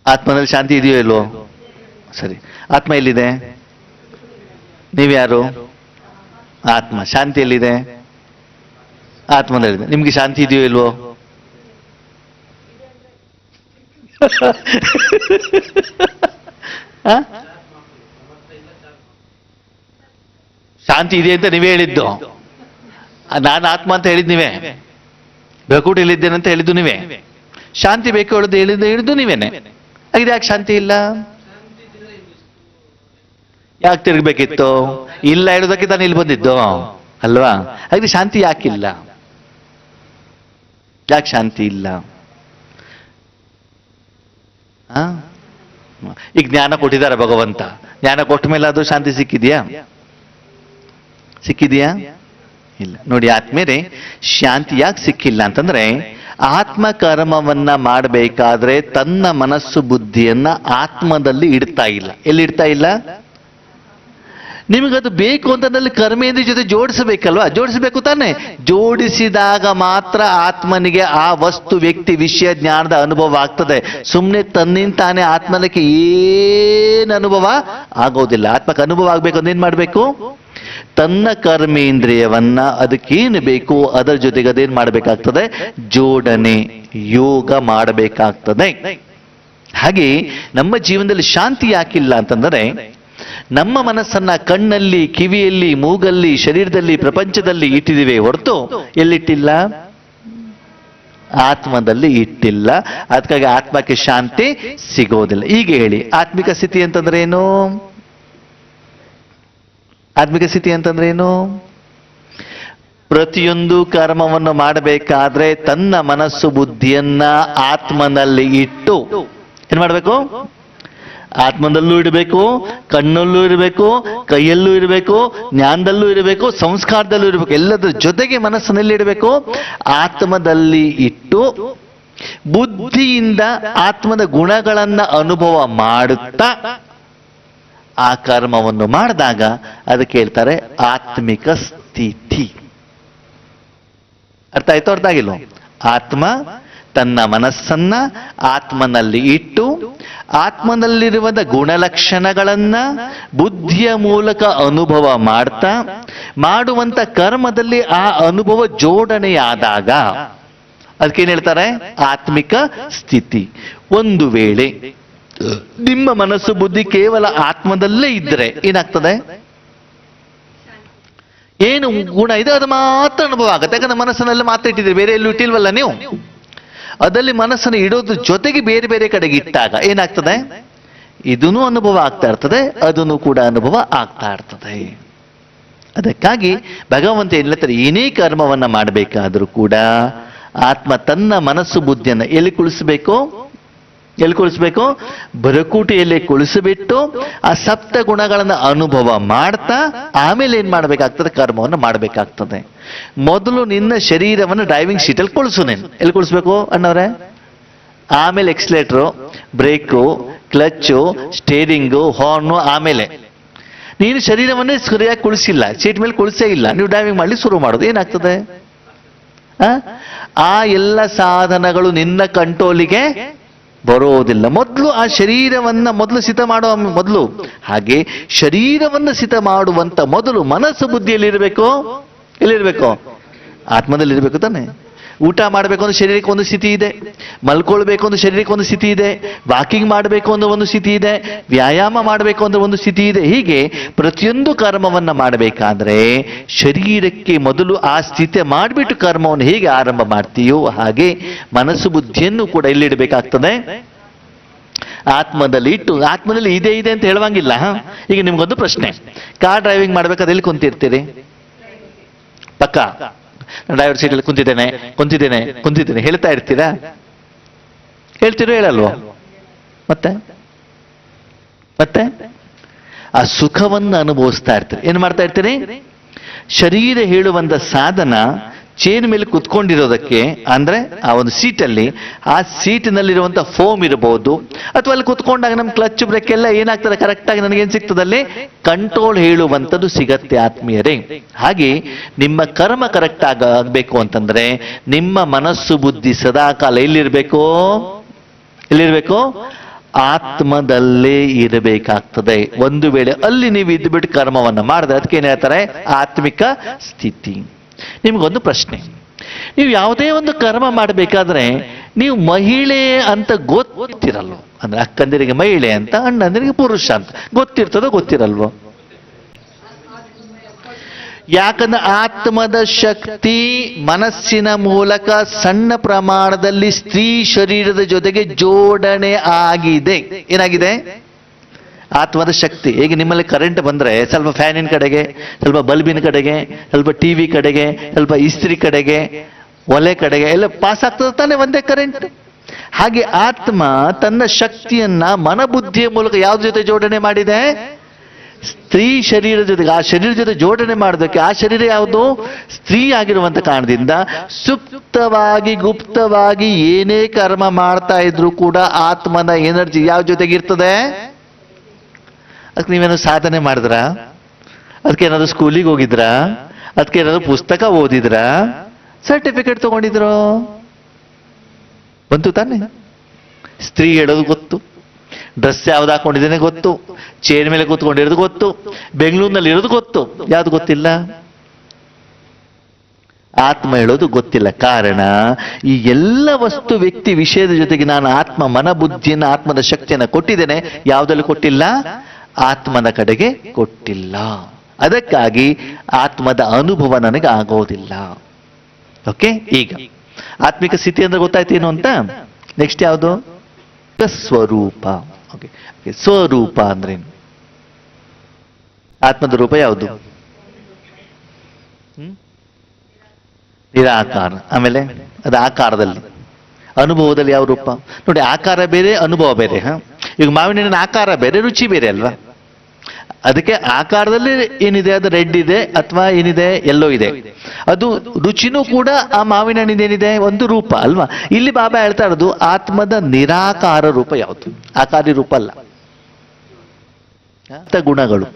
ಆತ್ಮನಲ್ಲಿ ಶಾಂತಿ ಇದೆಯೋ ಇಲ್ವೋ? ಸರಿ, ಆತ್ಮ ಎಲ್ಲಿದೆ? ನೀವ್ಯಾರು? ಆತ್ಮ. ಶಾಂತಿ ಎಲ್ಲಿದೆ? ಆತ್ಮದಲ್ಲಿದೆ. ನಿಮ್ಗೆ ಶಾಂತಿ ಇದೆಯೋ ಇಲ್ವೋ? ಶಾಂತಿ ಇದೆ ಅಂತ ನೀವೇ ಹೇಳಿದ್ದು. ನಾನು ಆತ್ಮ ಅಂತ ಹೇಳಿದ್ ನೀವೇ. ಬೆಳಕೂಟ ಹೇಳಿದ್ದೇನೆ ಅಂತ ಹೇಳಿದ್ದು ನೀವೇ. ಶಾಂತಿ ಬೇಕು ಹೇಳಿದ್ದು ನೀವೇನೆ. ಹಾಗಿದೆ ಯಾಕೆ ಶಾಂತಿ ಇಲ್ಲ? ಯಾಕೆ ತಿರುಗಬೇಕಿತ್ತು? ಇಲ್ಲ ಹೇಳೋದಕ್ಕೆ ತಾನು ಇಲ್ಲಿ ಬಂದಿದ್ದು ಅಲ್ವಾ? ಹಾಗೆ ಶಾಂತಿ ಯಾಕಿಲ್ಲ? ಯಾಕೆ ಶಾಂತಿ ಇಲ್ಲ? ಈಗ ಜ್ಞಾನ ಕೊಟ್ಟಿದ್ದಾರೆ ಭಗವಂತ. ಜ್ಞಾನ ಕೊಟ್ಟ ಮೇಲೆ ಅದು ಶಾಂತಿ ಸಿಕ್ಕಿದ್ಯಾ? ಸಿಕ್ಕಿದ್ಯಾ? ಇಲ್ಲ. ನೋಡಿ ಆತ್ಮೇರೆ, ಶಾಂತಿ ಯಾಕೆ ಸಿಕ್ಕಿಲ್ಲ ಅಂತಂದ್ರೆ, ಆತ್ಮ ಕರ್ಮವನ್ನ ಮಾಡಬೇಕಾದ್ರೆ ತನ್ನ ಮನಸ್ಸು ಬುದ್ಧಿಯನ್ನ ಆತ್ಮದಲ್ಲಿ ಇಡ್ತಾ ಇಲ್ಲ. ಎಲ್ಲಿ ಇಡ್ತಾ ಇಲ್ಲ? ನಿಮಗದು ಬೇಕು ಅಂತಂದಲ್ಲಿ ಕರ್ಮೇಂದ್ರಿಯ ಜೊತೆ ಜೋಡಿಸಬೇಕಲ್ವಾ? ಜೋಡಿಸಬೇಕು ತಾನೆ. ಜೋಡಿಸಿದಾಗ ಮಾತ್ರ ಆತ್ಮನಿಗೆ ಆ ವಸ್ತು, ವ್ಯಕ್ತಿ, ವಿಷಯ, ಜ್ಞಾನದ ಅನುಭವ ಆಗ್ತದೆ. ಸುಮ್ಮನೆ ತನ್ನಿಂತಾನೆ ಆತ್ಮನಕ್ಕೆ ಏನು ಅನುಭವ ಆಗೋದಿಲ್ಲ. ಆತ್ಮಕ್ಕೆ ಅನುಭವ ಆಗ್ಬೇಕು ಅಂದ್ರೆ ಏನ್ ಮಾಡ್ಬೇಕು? ತನ್ನ ಕರ್ಮೇಂದ್ರಿಯವನ್ನ ಅದಕ್ಕೇನು ಬೇಕು ಅದರ ಜೊತೆಗೆ ಅದೇನ್ ಮಾಡಬೇಕಾಗ್ತದೆ? ಜೋಡಣೆ, ಯೋಗ ಮಾಡಬೇಕಾಗ್ತದೆ. ಹಾಗೆ ನಮ್ಮ ಜೀವನದಲ್ಲಿ ಶಾಂತಿ ಯಾಕಿಲ್ಲ ಅಂತಂದ್ರೆ, ನಮ್ಮ ಮನಸ್ಸನ್ನ ಕಣ್ಣಲ್ಲಿ, ಕಿವಿಯಲ್ಲಿ, ಮೂಗಲ್ಲಿ, ಶರೀರದಲ್ಲಿ, ಪ್ರಪಂಚದಲ್ಲಿ ಇಟ್ಟಿದ್ದೀವಿ ಹೊರತು ಎಲ್ಲಿಟ್ಟಿಲ್ಲ? ಆತ್ಮದಲ್ಲಿ ಇಟ್ಟಿಲ್ಲ. ಅದಕ್ಕಾಗಿ ಆತ್ಮಕ್ಕೆ ಶಾಂತಿ ಸಿಗೋದಿಲ್ಲ. ಈಗ ಹೇಳಿ, ಆತ್ಮಿಕ ಸ್ಥಿತಿ ಅಂತಂದ್ರೆ ಏನು? ಆತ್ಮಿಕ ಸ್ಥಿತಿ ಅಂತಂದ್ರೆ ಏನು? ಪ್ರತಿಯೊಂದು ಕರ್ಮವನ್ನು ಮಾಡಬೇಕಾದ್ರೆ ತನ್ನ ಮನಸ್ಸು ಬುದ್ಧಿಯನ್ನ ಆತ್ಮನಲ್ಲಿ ಇಟ್ಟು ಏನ್ ಮಾಡಬೇಕು? ಆತ್ಮದಲ್ಲೂ ಇಡಬೇಕು, ಕಣ್ಣಲ್ಲೂ ಇರಬೇಕು, ಕೈಯಲ್ಲೂ ಇರಬೇಕು, ಜ್ಞಾನದಲ್ಲೂ ಇರಬೇಕು, ಸಂಸ್ಕಾರದಲ್ಲೂ ಇರಬೇಕು. ಎಲ್ಲದರ ಜೊತೆಗೆ ಮನಸ್ಸಿನಲ್ಲಿ ಇಡಬೇಕು. ಆತ್ಮದಲ್ಲಿ ಇಟ್ಟು ಬುದ್ಧಿಯಿಂದ ಆತ್ಮದ ಗುಣಗಳನ್ನ ಅನುಭವ ಮಾಡುತ್ತಾ ಆ ಕರ್ಮವನ್ನು ಮಾಡಿದಾಗ ಅದಕ್ಕೆ ಹೇಳ್ತಾರೆ ಆತ್ಮಿಕ ಸ್ಥಿತಿ. ಅರ್ಥ ಆಯ್ತು? ಅರ್ಥ ಆಗಿಲ್ವ? ಆತ್ಮ ತನ್ನ ಮನಸ್ಸನ್ನ ಆತ್ಮನಲ್ಲಿ ಇಟ್ಟು ಆತ್ಮನಲ್ಲಿರುವ ಗುಣಲಕ್ಷಣಗಳನ್ನ ಬುದ್ಧಿಯ ಮೂಲಕ ಅನುಭವ ಮಾಡ್ತಾ ಮಾಡುವಂತ ಕರ್ಮದಲ್ಲಿ ಆ ಅನುಭವ ಜೋಡಣೆಯಾದಾಗ ಅದಕ್ಕೇನ್ ಹೇಳ್ತಾರೆ? ಆತ್ಮಿಕ ಸ್ಥಿತಿ. ಒಂದು ವೇಳೆ ನಿಮ್ಮ ಮನಸ್ಸು ಬುದ್ಧಿ ಕೇವಲ ಆತ್ಮದಲ್ಲೇ ಇದ್ರೆ ಏನಾಗ್ತದೆ? ಏನು ಗುಣ ಇದೆ ಅದು ಮಾತ್ರ ಅನುಭವ ಆಗುತ್ತೆ. ಯಾಕಂದ್ರೆ ಮನಸ್ಸನ್ನೆಲ್ಲ ಮಾತ್ರ ಇಟ್ಟಿದ್ದೀರಿ, ಬೇರೆ ಎಲ್ಲೂ ಇಟ್ಟಿಲ್ವಲ್ಲ ನೀವು. ಅದಲ್ಲಿ ಮನಸ್ಸನ್ನು ಇಡೋದ್ರ ಜೊತೆಗೆ ಬೇರೆ ಬೇರೆ ಕಡೆಗೆ ಇಟ್ಟಾಗ ಏನಾಗ್ತದೆ? ಇದೂ ಅನುಭವ ಆಗ್ತಾ ಇರ್ತದೆ, ಅದನ್ನು ಕೂಡ ಅನುಭವ ಆಗ್ತಾ ಇರ್ತದೆ. ಅದಕ್ಕಾಗಿ ಭಗವಂತ ಏನ್ ಹೇಳ್ತಾರೆ? ಏನೇ ಕರ್ಮವನ್ನ ಮಾಡಬೇಕಾದ್ರೂ ಕೂಡ ಆತ್ಮ ತನ್ನ ಮನಸ್ಸು ಬುದ್ಧಿಯನ್ನ ಎಲ್ಲಿ ಕುಳಿಸಬೇಕು? ಎಲ್ಲಿ ಕುಳಿಸ್ಬೇಕು? ಬರಕೂಟಿಯಲ್ಲಿ ಕುಳಿಸಿಬಿಟ್ಟು ಆ ಸಪ್ತ ಗುಣಗಳನ್ನ ಅನುಭವ ಮಾಡ್ತಾ ಆಮೇಲೆ ಏನ್ ಮಾಡ್ಬೇಕಾಗ್ತದೆ? ಕರ್ಮವನ್ನು ಮಾಡಬೇಕಾಗ್ತದೆ. ಮೊದಲು ನಿನ್ನ ಶರೀರವನ್ನು ಡ್ರೈವಿಂಗ್ ಸೀಟಲ್ಲಿ ಕುಳಿಸು. ನೀನು ಎಲ್ಲಿ ಕುಳಿಸ್ಬೇಕು ಅಣ್ಣವ್ರೆ? ಆಮೇಲೆ ಎಕ್ಸ್ಲೇಟ್ರು, ಬ್ರೇಕು, ಕ್ಲಚ್ಚು, ಸ್ಟೇರಿಂಗು, ಹಾರ್ನು. ಆಮೇಲೆ ನೀನು ಶರೀರವನ್ನೇ ಸರಿಯಾಗಿ ಕುಳಿಸಿಲ್ಲ, ಸೀಟ್ ಮೇಲೆ ಕುಳಿಸೇ ಇಲ್ಲ, ನೀವು ಡ್ರೈವಿಂಗ್ ಮಾಡಲಿ ಶುರು ಮಾಡೋದು ಏನಾಗ್ತದೆ? ಆ ಎಲ್ಲ ಸಾಧನಗಳು ನಿನ್ನ ಕಂಟ್ರೋಲಿಗೆ ಬರೋದಿಲ್ಲ. ಮೊದಲು ಆ ಶರೀರವನ್ನ ಮೊದಲು ಸಿತ ಮಾಡುವ ಮೊದಲು, ಹಾಗೆ ಶರೀರವನ್ನ ಸಿತ ಮಾಡುವಂತ ಮೊದಲು ಮನಸ್ಸು ಬುದ್ಧಿಯಲ್ಲಿರಬೇಕು. ಎಲ್ಲಿರ್ಬೇಕು? ಆತ್ಮದಲ್ಲಿರ್ಬೇಕು ತಾನೆ. ಊಟ ಮಾಡಬೇಕು ಅಂದ್ರೆ ಶರೀರಕ್ಕೆ ಒಂದು ಸ್ಥಿತಿ ಇದೆ, ಮಲ್ಕೊಳ್ಬೇಕು ಅಂದ್ರೆ ಶರೀರಕ್ಕೆ ಒಂದು ಸ್ಥಿತಿ ಇದೆ, ವಾಕಿಂಗ್ ಮಾಡಬೇಕು ಅಂದ್ರೆ ಒಂದು ಸ್ಥಿತಿ ಇದೆ, ವ್ಯಾಯಾಮ ಮಾಡಬೇಕು ಅಂದ್ರೆ ಒಂದು ಸ್ಥಿತಿ ಇದೆ. ಹೀಗೆ ಪ್ರತಿಯೊಂದು ಕರ್ಮವನ್ನ ಮಾಡಬೇಕಾದ್ರೆ ಶರೀರಕ್ಕೆ ಮೊದಲು ಆ ಸ್ಥಿತಿ ಮಾಡಿಬಿಟ್ಟು ಕರ್ಮವನ್ನು ಹೇಗೆ ಆರಂಭ ಮಾಡ್ತೀಯೋ ಹಾಗೆ ಮನಸ್ಸು ಬುದ್ಧಿಯನ್ನು ಕೂಡ ಎಲ್ಲಿಡಬೇಕಾಗ್ತದೆ? ಆತ್ಮದಲ್ಲಿ ಇಟ್ಟು. ಆತ್ಮದಲ್ಲಿ ಇದೆ ಇದೆ ಅಂತ ಹೇಳುವಂಗಿಲ್ಲ. ಈಗ ನಿಮ್ಗೊಂದು ಪ್ರಶ್ನೆ, ಕಾರ್ ಡ್ರೈವಿಂಗ್ ಮಾಡ್ಬೇಕಾದ್ರೆ ಎಲ್ಲಿ ಕುಂತಿರ್ತೀರಿ? ಪಕ್ಕ ಡ್ರೈವರ್ ಸೀಟಲ್ಲಿ ಕುಂತಿದ್ದೇನೆ ಹೇಳ್ತಾ ಇರ್ತೀರಾ? ಹೇಳ್ತೀರೋ ಹೇಳಲ್ವೋ? ಮತ್ತೆ ಆ ಸುಖವನ್ನು ಅನುಭವಿಸ್ತಾ ಇರ್ತೀರಿ. ಏನ್ ಮಾಡ್ತಾ ಇರ್ತೀರಿ? ಶರೀರ ಹೇಳುವಂತ ಸಾಧನ ಚೇನ್ ಮೇಲೆ ಕುತ್ಕೊಂಡಿರೋದಕ್ಕೆ ಅಂದ್ರೆ ಆ ಒಂದು ಸೀಟಲ್ಲಿ, ಆ ಸೀಟಿನಲ್ಲಿರುವಂತ ಫೋಮ್ ಇರಬಹುದು, ಅಥವಾ ಅಲ್ಲಿ ಕುತ್ಕೊಂಡಾಗ ನಮ್ ಕ್ಲಚ್ ಬ್ರೇಕ್ ಎಲ್ಲ ಏನಾಗ್ತದೆ ಕರೆಕ್ಟಾಗಿ ನನಗೇನ್ ಸಿಗ್ತದಲ್ಲಿ ಕಂಟ್ರೋಲ್ ಹೇಳುವಂಥದ್ದು ಸಿಗತ್ತೆ ಆತ್ಮೀಯರೇ. ಹಾಗೆ ನಿಮ್ಮ ಕರ್ಮ ಕರೆಕ್ಟ್ ಆಗಬೇಕು ಅಂತಂದ್ರೆ ನಿಮ್ಮ ಮನಸ್ಸು ಬುದ್ಧಿ ಸದಾಕಾಲ ಎಲ್ಲಿರ್ಬೇಕು? ಆತ್ಮದಲ್ಲೇ ಇರಬೇಕಾಗ್ತದೆ. ಒಂದು ವೇಳೆ ಅಲ್ಲಿ ನೀವು ಇದ್ದುಬಿಟ್ಟು ಕರ್ಮವನ್ನ ಮಾಡಿದ್ರೆ ಅದಕ್ಕೆ ಏನ್ ಹೇಳ್ತಾರೆ? ಆತ್ಮಿಕ ಸ್ಥಿತಿ. ನಿಮ್ಗೊಂದು ಪ್ರಶ್ನೆ, ನೀವು ಯಾವುದೇ ಒಂದು ಕರ್ಮ ಮಾಡಬೇಕಾದ್ರೆ ನೀವು ಮಹಿಳೆ ಅಂತ ಗೊತ್ತಿರಲ್ವೋ? ಅಂದ್ರೆ ಅಕ್ಕಂದಿರಿಗೆ ಮಹಿಳೆ ಅಂತ, ಅಣ್ಣಂದಿರಿಗೆ ಪುರುಷ ಅಂತ ಗೊತ್ತಿರ್ತದೋ ಗೊತ್ತಿರಲ್ವೋ? ಯಾಕಂದ್ರೆ ಆತ್ಮದ ಶಕ್ತಿ ಮನಸ್ಸಿನ ಮೂಲಕ ಸಣ್ಣ ಪ್ರಮಾಣದಲ್ಲಿ ಸ್ತ್ರೀ ಶರೀರದ ಜೊತೆಗೆ ಜೋಡಣೆ ಆಗಿದೆ. ಏನಾಗಿದೆ? ಆತ್ಮದ ಶಕ್ತಿ. ಹೇಗೆ ನಿಮ್ಮಲ್ಲಿ ಕರೆಂಟ್ ಬಂದ್ರೆ ಸ್ವಲ್ಪ ಫ್ಯಾನಿನ ಕಡೆಗೆ, ಸ್ವಲ್ಪ ಬಲ್ಬಿನ ಕಡೆಗೆ, ಸ್ವಲ್ಪ ಟಿವಿ ಕಡೆಗೆ, ಸ್ವಲ್ಪ ಇಸ್ತ್ರಿ ಕಡೆಗೆ, ಒಲೆ ಕಡೆಗೆ ಎಲ್ಲ ಪಾಸ್ ಆಗ್ತದೆ ತಾನೆ ಒಂದೇ ಕರೆಂಟ್. ಹಾಗೆ ಆತ್ಮ ತನ್ನ ಶಕ್ತಿಯನ್ನ ಮನಬುದ್ಧಿಯ ಮೂಲಕ ಯಾವ್ದ್ರ ಜೊತೆ ಜೋಡಣೆ ಮಾಡಿದೆ? ಸ್ತ್ರೀ ಶರೀರದ ಜೊತೆಗೆ. ಆ ಶರೀರದ ಜೊತೆ ಜೋಡಣೆ ಮಾಡೋದಕ್ಕೆ ಆ ಶರೀರ ಯಾವುದು? ಸ್ತ್ರೀ ಆಗಿರುವಂತ ಕಾರಣದಿಂದ ಸುಪ್ತವಾಗಿ ಗುಪ್ತವಾಗಿ ಏನೇ ಕರ್ಮ ಮಾಡ್ತಾ ಇದ್ರು ಕೂಡ ಆತ್ಮನ ಎನರ್ಜಿ ಯಾವ ಜೊತೆಗಿರ್ತದೆ? ಅದಕ್ಕೆ ನೀವೇನೋ ಸಾಧನೆ ಮಾಡಿದ್ರ? ಅದಕ್ಕೆ ಏನಾದ್ರು ಸ್ಕೂಲಿಗೆ ಹೋಗಿದ್ರ? ಅದಕ್ಕೆ ಏನಾದ್ರು ಪುಸ್ತಕ ಓದಿದ್ರ? ಸರ್ಟಿಫಿಕೇಟ್ ತಗೊಂಡಿದ್ರು? ಬಂತು ತಾನೆ? ಸ್ತ್ರೀ ಹೇಳೋದು ಗೊತ್ತು, ಡ್ರೆಸ್ ಯಾವ್ದು ಹಾಕೊಂಡಿದ್ದೇನೆ ಗೊತ್ತು, ಚೇರ್ ಮೇಲೆ ಕೂತ್ಕೊಂಡಿರೋದು ಗೊತ್ತು, ಬೆಂಗಳೂರಿನಲ್ಲಿ ಇರೋದು ಗೊತ್ತು, ಯಾವ್ದು ಗೊತ್ತಿಲ್ಲ? ಆತ್ಮ ಹೇಳೋದು ಗೊತ್ತಿಲ್ಲ. ಕಾರಣ ಈ ಎಲ್ಲ ವಸ್ತು ವ್ಯಕ್ತಿ ವಿಷಯದ ಜೊತೆಗೆ ನಾನು ಆತ್ಮ ಮನ ಬುದ್ಧಿಯನ್ನು, ಆತ್ಮದ ಶಕ್ತಿಯನ್ನು ಕೊಟ್ಟಿದ್ದೇನೆ. ಯಾವುದಲ್ಲಿ ಕೊಟ್ಟಿಲ್ಲ? ಆತ್ಮದ ಕಡೆಗೆ ಕೊಟ್ಟಿಲ್ಲ. ಅದಕ್ಕಾಗಿ ಆತ್ಮದ ಅನುಭವ ನನಗೆ ಆಗೋದಿಲ್ಲ. ಓಕೆ, ಈಗ ಆತ್ಮಿಕ ಸ್ಥಿತಿ ಅಂದ್ರೆ ಗೊತ್ತಾಯ್ತು ಏನು ಅಂತ. ನೆಕ್ಸ್ಟ್ ಯಾವುದು? ಸ್ವರೂಪ. ಓಕೆ, ಸ್ವರೂಪ ಅಂದ್ರೇನು? ಆತ್ಮದ ರೂಪ ಯಾವುದು? ನಿರಾಕಾರ. ಆಮೇಲೆ ಅದು ಆಕಾರದಲ್ಲಿ, ಅನುಭವದಲ್ಲಿ ಯಾವ ರೂಪ? ನೋಡಿ, ಆಕಾರ ಬೇರೆ, ಅನುಭವ ಬೇರೆ. ಈಗ ಮಾವಿನ ಹಣ್ಣಿನ ಆಕಾರ ಬೇರೆ, ರುಚಿ ಬೇರೆ ಅಲ್ವಾ? ಅದಕ್ಕೆ ಆಕಾರದಲ್ಲಿ ಏನಿದೆ ಅದು ರೆಡ್ ಇದೆ ಅಥವಾ ಏನಿದೆ ಎಲ್ಲೋ ಇದೆ, ಅದು ರುಚಿನೂ ಕೂಡ ಆ ಮಾವಿನ ಹಣ್ಣಿನ ಏನಿದೆ ಒಂದು ರೂಪ ಅಲ್ವಾ? ಇಲ್ಲಿ ಬಾಬಾ ಹೇಳ್ತಾ ಇರೋದು ಆತ್ಮದ ನಿರಾಕಾರ ರೂಪ ಯಾವುದು? ಆಕಾರಿ ರೂಪ ಅಲ್ಲ. ಗುಣಗಳು,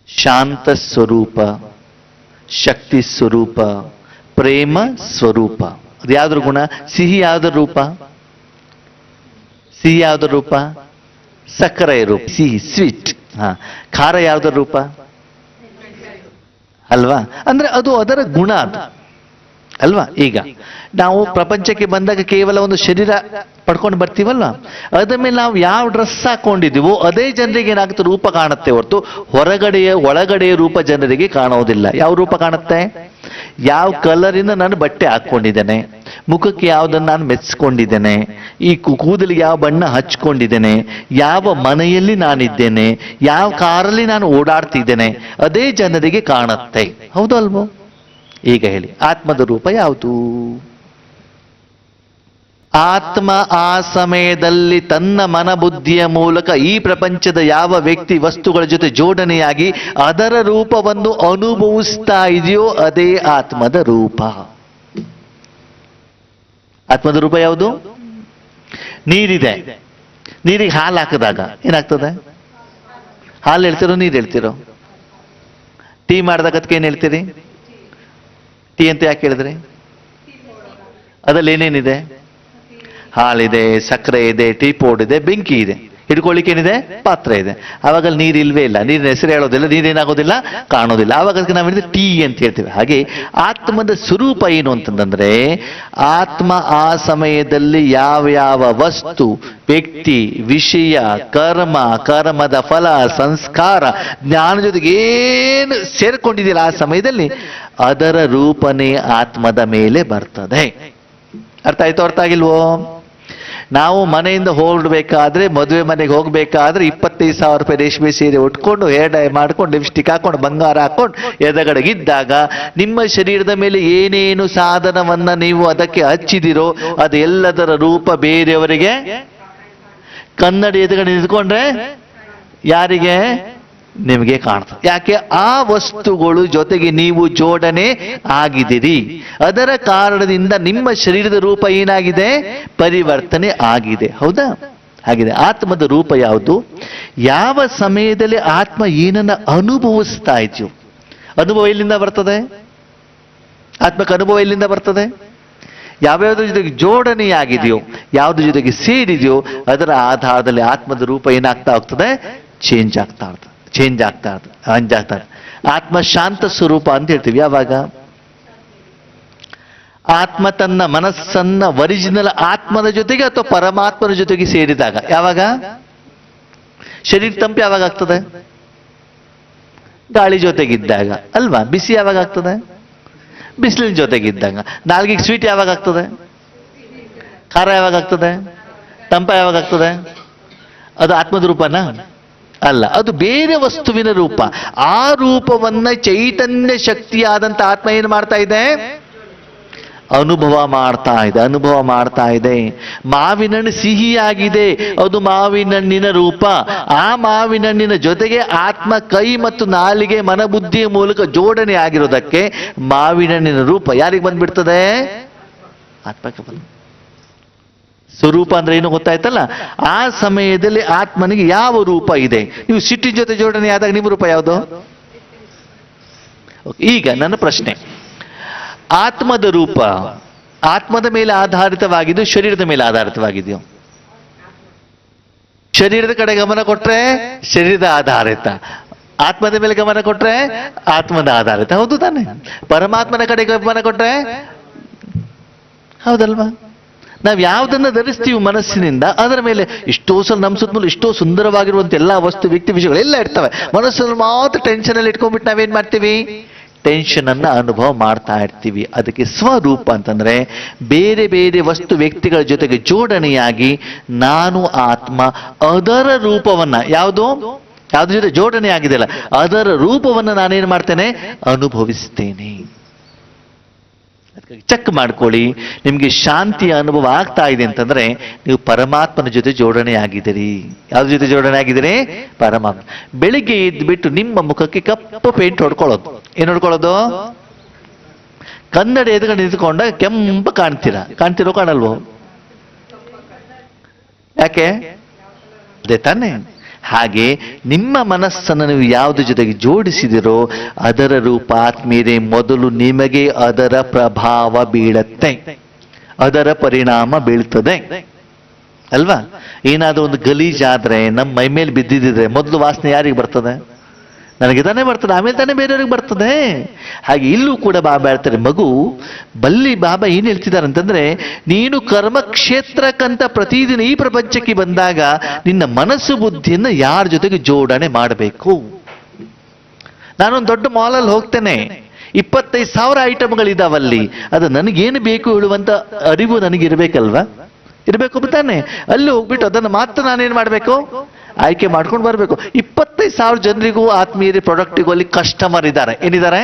ಶಾಂತ ಸ್ವರೂಪ, ಶಕ್ತಿ ಸ್ವರೂಪ, ಪ್ರೇಮ ಸ್ವರೂಪ. ಅದು ಯಾವ್ದ್ರ ಗುಣ? ಸಿಹಿ ಯಾವ್ದ್ರ ರೂಪ? ಸಿಹಿ ಯಾವ್ದ್ರ ರೂಪ? ಸಕ್ಕರೆ ರೂಪ, ಸಿಹಿ ಸ್ವೀಟ್. ಖಾರ ಯಾವ್ದ್ರ ರೂಪ ಅಲ್ವಾ? ಅಂದ್ರೆ ಅದು ಅದರ ಗುಣ ಅದು ಅಲ್ವಾ? ಈಗ ನಾವು ಪ್ರಪಂಚಕ್ಕೆ ಬಂದಾಗ ಕೇವಲ ಒಂದು ಶರೀರ ಪಡ್ಕೊಂಡು ಬರ್ತೀವಲ್ವಾ, ಅದ ಮೇಲೆ ನಾವು ಯಾವ ಡ್ರೆಸ್ ಹಾಕೊಂಡಿದ್ದೀವೋ ಅದೇ ಜನರಿಗೆ ಏನಾಗುತ್ತೆ? ರೂಪ ಕಾಣುತ್ತೆ ಹೊರತು ಒಳಗಡೆಯ ರೂಪ ಜನರಿಗೆ ಕಾಣೋದಿಲ್ಲ. ಯಾವ ರೂಪ ಕಾಣುತ್ತೆ? ಯಾವ ಕಲರಿನ ನಾನು ಬಟ್ಟೆ ಹಾಕೊಂಡಿದ್ದೇನೆ, ಮುಖಕ್ಕೆ ಯಾವ್ದನ್ನ ನಾನು ಮೆಚ್ಚಿಕೊಂಡಿದ್ದೇನೆ, ಈ ಕೂದಲಿಗೆ ಯಾವ ಬಣ್ಣ ಹಚ್ಕೊಂಡಿದ್ದೇನೆ, ಯಾವ ಮನೆಯಲ್ಲಿ ನಾನಿದ್ದೇನೆ, ಯಾವ ಕಾರಲ್ಲಿ ನಾನು ಓಡಾಡ್ತಿದ್ದೇನೆ, ಅದೇ ಜನರಿಗೆ ಕಾಣುತ್ತೆ. ಹೌದು ಅಲ್ವೋ? ಈಗ ಹೇಳಿ, ಆತ್ಮದ ರೂಪ ಯಾವುದು? ಆತ್ಮ ಆ ಸಮಯದಲ್ಲಿ ತನ್ನ ಮನಬುದ್ಧಿಯ ಮೂಲಕ ಈ ಪ್ರಪಂಚದ ಯಾವ ವ್ಯಕ್ತಿ ವಸ್ತುಗಳ ಜೊತೆ ಜೋಡಣೆಯಾಗಿ ಅದರ ರೂಪವನ್ನು ಅನುಭವಿಸ್ತಾ ಇದೆಯೋ ಅದೇ ಆತ್ಮದ ರೂಪ. ಆತ್ಮದ ರೂಪ ಯಾವುದು? ನೀರಿದೆ, ನೀರಿಗೆ ಹಾಲು ಹಾಕಿದಾಗ ಏನಾಗ್ತದೆ? ಹಾಲು ಹೇಳ್ತಿರೋ ನೀರು ಹೇಳ್ತಿರೋ? ಟೀ ಮಾಡಿದಾಗ ಅದಕ್ಕೆ ಏನ್ ಹೇಳ್ತೀರಿ? ಟೀ ಅಂತ ಯಾಕೆ ಹೇಳಿದ್ರಿ? ಅದ್ರಲ್ಲಿ ಏನೇನಿದೆ? ಹಾಲಿದೆ, ಸಕ್ಕರೆ ಇದೆ, ಟೀ ಪೌಡರ್ ಇದೆ, ಬೆಂಕಿ ಇದೆ, ಹಿಡ್ಕೊಳ್ಳಿಕ್ಕೆ ಏನಿದೆ? ಪಾತ್ರ ಇದೆ. ಆವಾಗ ನೀರು ಇಲ್ವೇ ಇಲ್ಲ, ನೀರಿನ ಹೆಸರು ಹೇಳೋದಿಲ್ಲ, ನೀರೇನಾಗೋದಿಲ್ಲ, ಕಾಣೋದಿಲ್ಲ. ಆವಾಗ ಅದಕ್ಕೆ ನಾವೇನಿದೆ? ಟೀ ಅಂತ ಹೇಳ್ತೀವಿ. ಹಾಗೆ ಆತ್ಮದ ಸ್ವರೂಪ ಏನು ಅಂತಂದ್ರೆ, ಆತ್ಮ ಆ ಸಮಯದಲ್ಲಿ ಯಾವ ವಸ್ತು, ವ್ಯಕ್ತಿ, ವಿಷಯ, ಕರ್ಮ, ಕರ್ಮದ ಫಲ, ಸಂಸ್ಕಾರ, ಜ್ಞಾನ ಜೊತೆಗೆ ಏನು ಸೇರ್ಕೊಂಡಿದೆಯಲ್ಲ ಆ ಸಮಯದಲ್ಲಿ ಅದರ ರೂಪನೇ ಆತ್ಮದ ಮೇಲೆ ಬರ್ತದೆ. ಅರ್ಥ ಆಯ್ತು? ಅರ್ಥ ಆಗಿಲ್ವೋ? ನಾವು ಮನೆಯಿಂದ ಹೊರಡ್ಬೇಕಾದ್ರೆ, ಮದುವೆ ಮನೆಗೆ ಹೋಗ್ಬೇಕಾದ್ರೆ 25,000 ರೂಪಾಯಿ ರೇಷ್ಮೆ ಸೀರೆ ಉಟ್ಕೊಂಡು, ಹೇರ್ ಡೈ ಮಾಡ್ಕೊಂಡು, ಲಿಪ್ಸ್ಟಿಕ್ ಹಾಕೊಂಡು, ಬಂಗಾರ ಹಾಕೊಂಡು ಎದಗಡೆಗಿದ್ದಾಗ ನಿಮ್ಮ ಶರೀರದ ಮೇಲೆ ಏನೇನು ಸಾಧನವನ್ನ ನೀವು ಅದಕ್ಕೆ ಹಚ್ಚಿದಿರೋ ಅದೆಲ್ಲದರ ರೂಪ ಬೇರೆಯವರಿಗೆ. ಕನ್ನಡಿ ಎದುರುಗಡೆ ನಿಂತ್ಕೊಂಡ್ರೆ ಯಾರಿಗೆ? ನಿಮಗೆ ಕಾಣ್ತದೆ. ಯಾಕೆ? ಆ ವಸ್ತುಗಳು ಜೊತೆಗೆ ನೀವು ಜೋಡಣೆ ಆಗಿದ್ದೀರಿ. ಅದರ ಕಾರಣದಿಂದ ನಿಮ್ಮ ಶರೀರದ ರೂಪ ಏನಾಗಿದೆ? ಪರಿವರ್ತನೆ ಆಗಿದೆ. ಹೌದಾ? ಆಗಿದೆ. ಆತ್ಮದ ರೂಪ ಯಾವುದು? ಯಾವ ಸಮಯದಲ್ಲಿ ಆತ್ಮ ಏನನ್ನ ಅನುಭವಿಸ್ತಾ ಇದೆಯೋ, ಅನುಭವ ಎಲ್ಲಿಂದ ಬರ್ತದೆ? ಆತ್ಮಕ್ಕೆ ಅನುಭವ ಎಲ್ಲಿಂದ ಬರ್ತದೆ? ಯಾವ್ಯಾವ್ದ್ರ ಜೊತೆಗೆ ಜೋಡಣೆಯಾಗಿದೆಯೋ, ಯಾವ್ದ್ರ ಜೊತೆಗೆ ಸೇರಿದೆಯೋ, ಅದರ ಆಧಾರದಲ್ಲಿ ಆತ್ಮದ ರೂಪ ಏನಾಗ್ತಾ ಹೋಗ್ತದೆ? ಚೇಂಜ್ ಆಗ್ತಾ ಇರ್ತದೆ. ಆತ್ಮ ಶಾಂತ ಸ್ವರೂಪ ಅಂತ ಹೇಳ್ತೀವಿ. ಯಾವಾಗ? ಆತ್ಮ ತನ್ನ ಮನಸ್ಸನ್ನ ಒರಿಜಿನಲ್ ಆತ್ಮದ ಜೊತೆಗೆ ಅಥವಾ ಪರಮಾತ್ಮನ ಜೊತೆಗೆ ಸೇರಿದಾಗ. ಯಾವಾಗ? ಶರೀರ ತಂಪು ಯಾವಾಗ ಆಗ್ತದೆ? ಗಾಳಿ ಜೊತೆಗಿದ್ದಾಗ ಅಲ್ವಾ? ಬಿಸಿ ಯಾವಾಗ ಆಗ್ತದೆ? ಬಿಸಿಲಿನ ಜೊತೆಗಿದ್ದಾಗ. ನಾಲ್ಗಿಗೆ ಸ್ವೀಟ್ ಯಾವಾಗ ಆಗ್ತದೆ? ಖಾರ ಯಾವಾಗ ಆಗ್ತದೆ? ತಂಪ ಯಾವಾಗ ಆಗ್ತದೆ? ಅದು ಆತ್ಮದ ರೂಪನಾ? ಅಲ್ಲ, ಅದು ಬೇರೆ ವಸ್ತುವಿನ ರೂಪ. ಆ ರೂಪವನ್ನ ಚೈತನ್ಯ ಶಕ್ತಿಯಾದಂತ ಆತ್ಮ ಏನು ಮಾಡ್ತಾ ಇದೆ? ಅನುಭವ ಮಾಡ್ತಾ ಇದೆ. ಮಾವಿನಣ್ಣು ಸಿಹಿಯಾಗಿದೆ, ಅದು ಮಾವಿನಣ್ಣಿನ ರೂಪ. ಆ ಮಾವಿನಣ್ಣಿನ ಜೊತೆಗೆ ಆತ್ಮ ಕೈ ಮತ್ತು ನಾಲಿಗೆ ಮನಬುದ್ಧಿಯ ಮೂಲಕ ಜೋಡಣೆ ಆಗಿರೋದಕ್ಕೆ ಮಾವಿನಣ್ಣಿನ ರೂಪ ಯಾರಿಗೆ ಬಂದ್ಬಿಡ್ತದೆ? ಆತ್ಮಕ್ಕೆ ಬಂದ. ಸ್ವರೂಪ ಅಂದ್ರೆ ಏನು ಗೊತ್ತಾಯ್ತಲ್ಲ? ಆ ಸಮಯದಲ್ಲಿ ಆತ್ಮನಿಗೆ ಯಾವ ರೂಪ ಇದೆ? ನೀವು ಸಿಟ್ಟಿನ ಜೊತೆ ಜೋಡಣೆ ಆದಾಗ ನಿಮ್ಮ ರೂಪ ಯಾವುದು? ಈಗ ನನ್ನ ಪ್ರಶ್ನೆ, ಆತ್ಮದ ರೂಪ ಆತ್ಮದ ಮೇಲೆ ಆಧಾರಿತವಾಗಿದ್ದು ಶರೀರದ ಮೇಲೆ ಆಧಾರಿತವಾಗಿದೆಯೋ? ಶರೀರದ ಕಡೆ ಗಮನ ಕೊಟ್ರೆ ಶರೀರದ ಆಧಾರಿತ, ಆತ್ಮದ ಮೇಲೆ ಗಮನ ಕೊಟ್ರೆ ಆತ್ಮದ ಆಧಾರಿತ. ಹೌದು ತಾನೆ? ಪರಮಾತ್ಮನ ಕಡೆ ಗಮನ ಕೊಟ್ರೆ ಹೌದಲ್ವಾ? ನಾವು ಯಾವ್ದನ್ನ ಧರಿಸ್ತೀವಿ ಮನಸ್ಸಿನಿಂದ, ಅದರ ಮೇಲೆ ಎಷ್ಟೋ ಸಲ ನಮ್ಮ ಸುತ್ತಮುತ್ತಲು ಎಷ್ಟೋ ಸುಂದರವಾಗಿರುವಂತ ಎಲ್ಲಾ ವಸ್ತು, ವ್ಯಕ್ತಿ, ವಿಷಯಗಳೆಲ್ಲ ಇರ್ತವೆ. ಮನಸ್ಸಲ್ಲಿ ಮಾತ್ರ ಟೆನ್ಷನ್ ಅಲ್ಲಿ ಇಟ್ಕೊಂಡ್ಬಿಟ್ಟು ನಾವೇನ್ ಮಾಡ್ತೀವಿ? ಟೆನ್ಷನ್ ಅನ್ನ ಅನುಭವ ಮಾಡ್ತಾ ಇರ್ತೀವಿ. ಅದಕ್ಕೆ ಸ್ವರೂಪ ಅಂತಂದ್ರೆ ಬೇರೆ ಬೇರೆ ವಸ್ತು ವ್ಯಕ್ತಿಗಳ ಜೊತೆಗೆ ಜೋಡಣೆಯಾಗಿ ನಾನು ಆತ್ಮ ಅದರ ರೂಪವನ್ನ, ಯಾವ್ದ್ರ ಜೊತೆ ಜೋಡಣೆ ಆಗಿದೆಯಲ್ಲ ಅದರ ರೂಪವನ್ನ ನಾನೇನ್ ಮಾಡ್ತೇನೆ? ಅನುಭವಿಸ್ತೇನೆ. ಚೆಕ್ ಮಾಡ್ಕೊಳ್ಳಿ. ನಿಮ್ಗೆ ಶಾಂತಿಯ ಅನುಭವ ಆಗ್ತಾ ಇದೆ ಅಂತಂದ್ರೆ ನೀವು ಪರಮಾತ್ಮನ ಜೊತೆ ಜೋಡಣೆ ಆಗಿದ್ದೀರಿ. ಯಾವ್ದ್ರ ಜೊತೆ ಜೋಡಣೆ ಆಗಿದ್ದೀರಿ? ಪರಮಾತ್ಮ. ಬೆಳಿಗ್ಗೆ ಎದ್ಬಿಟ್ಟು ನಿಮ್ಮ ಮುಖಕ್ಕೆ ಕಪ್ಪು ಪೇಂಟ್ ಹೊಡ್ಕೊಳ್ಳೋದು. ಏನ್ ಹೊಡ್ಕೊಳ್ಳೋದು? ಕನ್ನಡ ಎದುರುಗಡೆ ನಿಂತ್ಕೊಂಡಾಗ ಕೆಂಪು ಕಾಣ್ತಿರೋ ಕಾಣಲ್ವೋ? ಯಾಕೆ? ಅದೇ ತಾನೇ. ಹಾಗೆ ನಿಮ್ಮ ಮನಸ್ಸನ್ನು ನೀವು ಯಾವುದ್ರ ಜೊತೆಗೆ ಜೋಡಿಸಿದಿರೋ ಅದರ ರೂಪ ಆತ್ಮೀಯರೇ ಮೊದಲು ನಿಮಗೆ ಅದರ ಪ್ರಭಾವ ಬೀಳತ್ತೆ, ಅದರ ಪರಿಣಾಮ ಬೀಳ್ತದೆ ಅಲ್ವಾ? ಏನಾದ್ರೂ ಒಂದು ಗಲೀಜಾದ್ರೆ ನಮ್ಮ ಮೈ ಮೇಲೆ ಬಿದ್ದಿದ್ರೆ ಮೊದಲು ವಾಸನೆ ಯಾರಿಗೆ ಬರ್ತದೆ? ನನಗೆ ತಾನೇ ಬರ್ತದೆ, ಆಮೇಲೆ ತಾನೇ ಬೇರೆಯವ್ರಿಗೆ ಬರ್ತದೆ. ಹಾಗೆ ಇಲ್ಲೂ ಕೂಡ ಬಾಬಾ ಹೇಳ್ತಾರೆ, ಮಗು ಬಲ್ಲಿ ಬಾಬಾ ಏನ್ ಹೇಳ್ತಿದ್ದಾರೆ ಅಂತಂದ್ರೆ, ನೀನು ಕರ್ಮಕ್ಷೇತ್ರಕ್ಕಂತ ಪ್ರತಿದಿನ ಈ ಪ್ರಪಂಚಕ್ಕೆ ಬಂದಾಗ ನಿನ್ನ ಮನಸ್ಸು ಬುದ್ಧಿಯನ್ನ ಯಾರ ಜೊತೆಗೆ ಜೋಡಣೆ ಮಾಡಬೇಕು? ನಾನೊಂದು ದೊಡ್ಡ ಮಾಲಲ್ಲಿ ಹೋಗ್ತೇನೆ, 25,000 ಐಟಮ್ಗಳಿದಾವಲ್ಲಿ, ಅದು ನನಗೇನು ಬೇಕು ಹೇಳುವಂತ ಅರಿವು ನನಗಿರ್ಬೇಕಲ್ವಾ? ಇರ್ಬೇಕು ತಾನೆ? ಅಲ್ಲಿ ಹೋಗ್ಬಿಟ್ಟು ಅದನ್ನು ಮಾತ್ರ ನಾನೇನ್ ಮಾಡ್ಬೇಕು? ಆಯ್ಕೆ ಮಾಡ್ಕೊಂಡು ಬರ್ಬೇಕು. 25,000 ಜನರಿಗೂ ಆತ್ಮೀಯರಿ ಪ್ರಾಡಕ್ಟಿಗೂ ಅಲ್ಲಿ ಕಸ್ಟಮರ್ ಇದ್ದಾರೆ. ಏನಿದ್ದಾರೆ?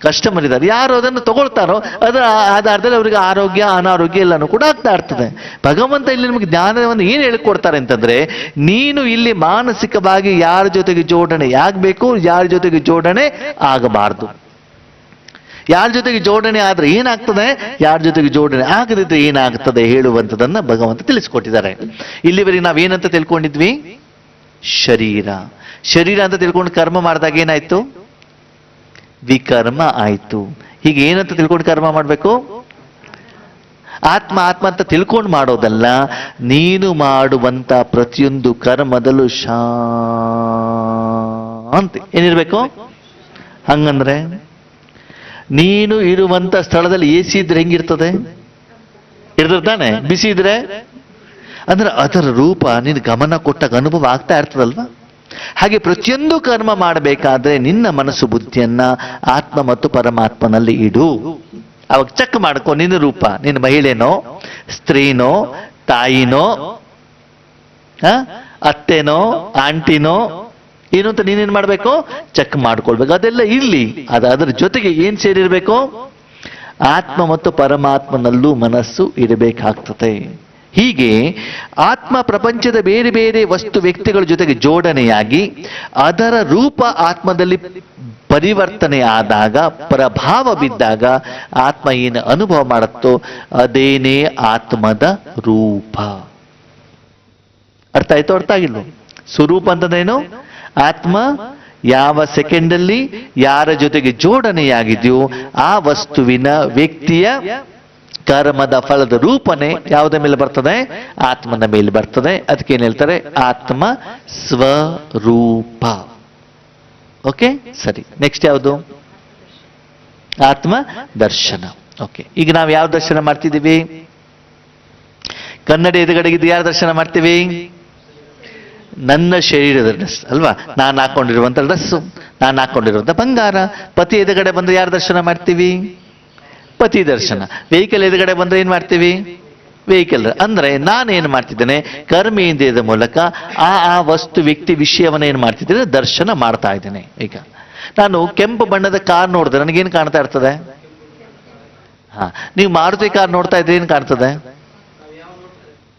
ಕಸ್ಟಮರ್ ಇದ್ದಾರೆ. ಯಾರು ಅದನ್ನು ತಗೊಳ್ತಾರೋ ಅದರ ಆಧಾರದಲ್ಲಿ ಅವರಿಗೆ ಆರೋಗ್ಯ ಅನಾರೋಗ್ಯ ಎಲ್ಲನೂ ಕೂಡ ಆಗ್ತಾ ಇರ್ತದೆ. ಭಗವಂತ ಇಲ್ಲಿ ನಿಮಗೆ ಜ್ಞಾನವನ್ನು ಏನು ಹೇಳಿಕೊಡ್ತಾರೆ ಅಂತಂದ್ರೆ, ನೀನು ಇಲ್ಲಿ ಮಾನಸಿಕವಾಗಿ ಯಾರ ಜೊತೆಗೆ ಜೋಡಣೆ ಆಗ್ಬೇಕು, ಯಾರ ಜೊತೆಗೆ ಜೋಡಣೆ ಆಗಬಾರ್ದು, ಯಾರ ಜೊತೆಗೆ ಜೋಡಣೆ ಆದ್ರೆ ಏನಾಗ್ತದೆ, ಯಾರ ಜೊತೆಗೆ ಜೋಡಣೆ ಆಗದಿದ್ರೆ ಏನಾಗ್ತದೆ ಹೇಳುವಂಥದ್ದನ್ನ ಭಗವಂತ ತಿಳಿಸ್ಕೊಟ್ಟಿದ್ದಾರೆ. ಇಲ್ಲಿವರೆಗೆ ನಾವೇನಂತ ತಿಳ್ಕೊಂಡಿದ್ವಿ? ಶರೀರ ಅಂತ ತಿಳ್ಕೊಂಡು ಕರ್ಮ ಮಾಡಿದಾಗ ಏನಾಯ್ತು? ವಿಕರ್ಮ ಆಯ್ತು. ಹೀಗೆ ಏನಂತ ತಿಳ್ಕೊಂಡು ಕರ್ಮ ಮಾಡ್ಬೇಕು? ಆತ್ಮ ಅಂತ ತಿಳ್ಕೊಂಡು ಮಾಡೋದಲ್ಲ, ನೀನು ಮಾಡುವಂತ ಪ್ರತಿಯೊಂದು ಕರ್ಮದಲ್ಲೂ ಶಾಂತಿ ಏನಿರ್ಬೇಕು? ಹಂಗಂದ್ರೆ ನೀನು ಇರುವಂತ ಸ್ಥಳದಲ್ಲಿ AC ಇದ್ರೆ ಹೆಂಗಿರ್ತದೆ? ಇರ್ತಾನೆ. ಬಿಸಿ ಇದ್ರೆ ಅಂದ್ರೆ ಅದರ ರೂಪ ನೀನು ಗಮನ ಕೊಟ್ಟಾಗ ಅನುಭವ ಆಗ್ತಾ ಇರ್ತದಲ್ವಾ? ಹಾಗೆ ಪ್ರತಿಯೊಂದು ಕರ್ಮ ಮಾಡಬೇಕಾದ್ರೆ ನಿನ್ನ ಮನಸ್ಸು ಬುದ್ಧಿಯನ್ನ ಆತ್ಮ ಮತ್ತು ಪರಮಾತ್ಮನಲ್ಲಿ ಇಡು. ಅವಾಗ ಚೆಕ್ ಮಾಡ್ಕೊ, ನಿನ್ನ ರೂಪ, ನಿನ್ನ ಮಹಿಳೆನೋ, ಸ್ತ್ರೀನೋ, ತಾಯಿನೋ, ಅತ್ತೆನೋ, ಆಂಟಿನೋ ಏನು ಅಂತ ನೀನೇನ್ ಮಾಡ್ಬೇಕು? ಚೆಕ್ ಮಾಡ್ಕೊಳ್ಬೇಕು. ಅದೆಲ್ಲ ಇರ್ಲಿ, ಅದರ ಜೊತೆಗೆ ಏನ್ ಸೇರಿರ್ಬೇಕು? ಆತ್ಮ ಮತ್ತು ಪರಮಾತ್ಮನಲ್ಲೂ ಮನಸ್ಸು ಇರಬೇಕಾಗ್ತದೆ. ಹೀಗೆ ಆತ್ಮ ಪ್ರಪಂಚದ ಬೇರೆ ಬೇರೆ ವಸ್ತು ವ್ಯಕ್ತಿಗಳ ಜೊತೆಗೆ ಜೋಡಣೆಯಾಗಿ ಅದರ ರೂಪ ಆತ್ಮದಲ್ಲಿ ಪರಿವರ್ತನೆ ಆದಾಗ, ಪ್ರಭಾವ ಬಿದ್ದಾಗ ಆತ್ಮ ಏನು ಅನುಭವ ಮಾಡುತ್ತೋ ಅದೇನೇ ಆತ್ಮದ ರೂಪ. ಅರ್ಥ ಆಯ್ತು? ಅರ್ಥ ಆಗಿಲ್ಲ? ಸ್ವರೂಪ ಅಂತಂದೇನು? ಆತ್ಮ ಯಾವ ಸೆಕೆಂಡಲ್ಲಿ ಯಾರ ಜೊತೆಗೆ ಜೋಡಣೆಯಾಗಿದೆಯೋ ಆ ವಸ್ತುವಿನ ವ್ಯಕ್ತಿಯ ಕರ್ಮದ ಫಲದ ರೂಪನೆ ಯಾವುದ ಮೇಲೆ ಬರ್ತದೆ? ಆತ್ಮನ ಮೇಲೆ ಬರ್ತದೆ. ಅದಕ್ಕೆ ಏನ್ ಹೇಳ್ತಾರೆ? ಆತ್ಮ ಸ್ವರೂಪ. ಓಕೆ, ಸರಿ. ನೆಕ್ಸ್ಟ್ ಯಾವುದು? ಆತ್ಮ ದರ್ಶನ. ಓಕೆ, ಈಗ ನಾವು ಯಾವ ದರ್ಶನ ಮಾಡ್ತಿದ್ದೀವಿ? ಕನ್ನಡಿ ಎದುರುಗಡೆಗಿದ್ದು ಯಾರು ದರ್ಶನ ಮಾಡ್ತೀವಿ? ನನ್ನ ಶರೀರದ ಡ್ರೆಸ್ ಅಲ್ವಾ? ನಾನು ಹಾಕೊಂಡಿರುವಂತ ಡ್ರೆಸ್ಸು, ನಾನು ಹಾಕೊಂಡಿರುವಂತ ಬಂಗಾರ. ಪತಿ ಎದುರುಗಡೆ ಬಂದ್ರೆ ಯಾರು ದರ್ಶನ ಮಾಡ್ತೀವಿ? ಪತಿ ದರ್ಶನ. ವೆಹಿಕಲ್ ಎದುರುಗಡೆ ಬಂದ್ರೆ ಏನ್ ಮಾಡ್ತೀವಿ? ವೆಹಿಕಲ್. ಅಂದ್ರೆ ನಾನೇನು ಮಾಡ್ತಿದ್ದೇನೆ? ಕರ್ಮೇಂದ್ರಿಯದ ಮೂಲಕ ಆ ವಸ್ತು ವ್ಯಕ್ತಿ ವಿಷಯವನ್ನ ಏನ್ ಮಾಡ್ತಿದ್ದೇನೆ? ದರ್ಶನ ಮಾಡ್ತಾ ಇದ್ದೇನೆ. ಈಗ ನಾನು ಕೆಂಪು ಬಣ್ಣದ ಕಾರ್ ನೋಡಿದ್ರೆ ನನಗೇನು ಕಾಣ್ತಾ ಇರ್ತದೆ? ನೀವು ಮಾರುತಿ ಕಾರ್ ನೋಡ್ತಾ ಇದ್ರೆ ಏನ್ ಕಾಣ್ತದೆ?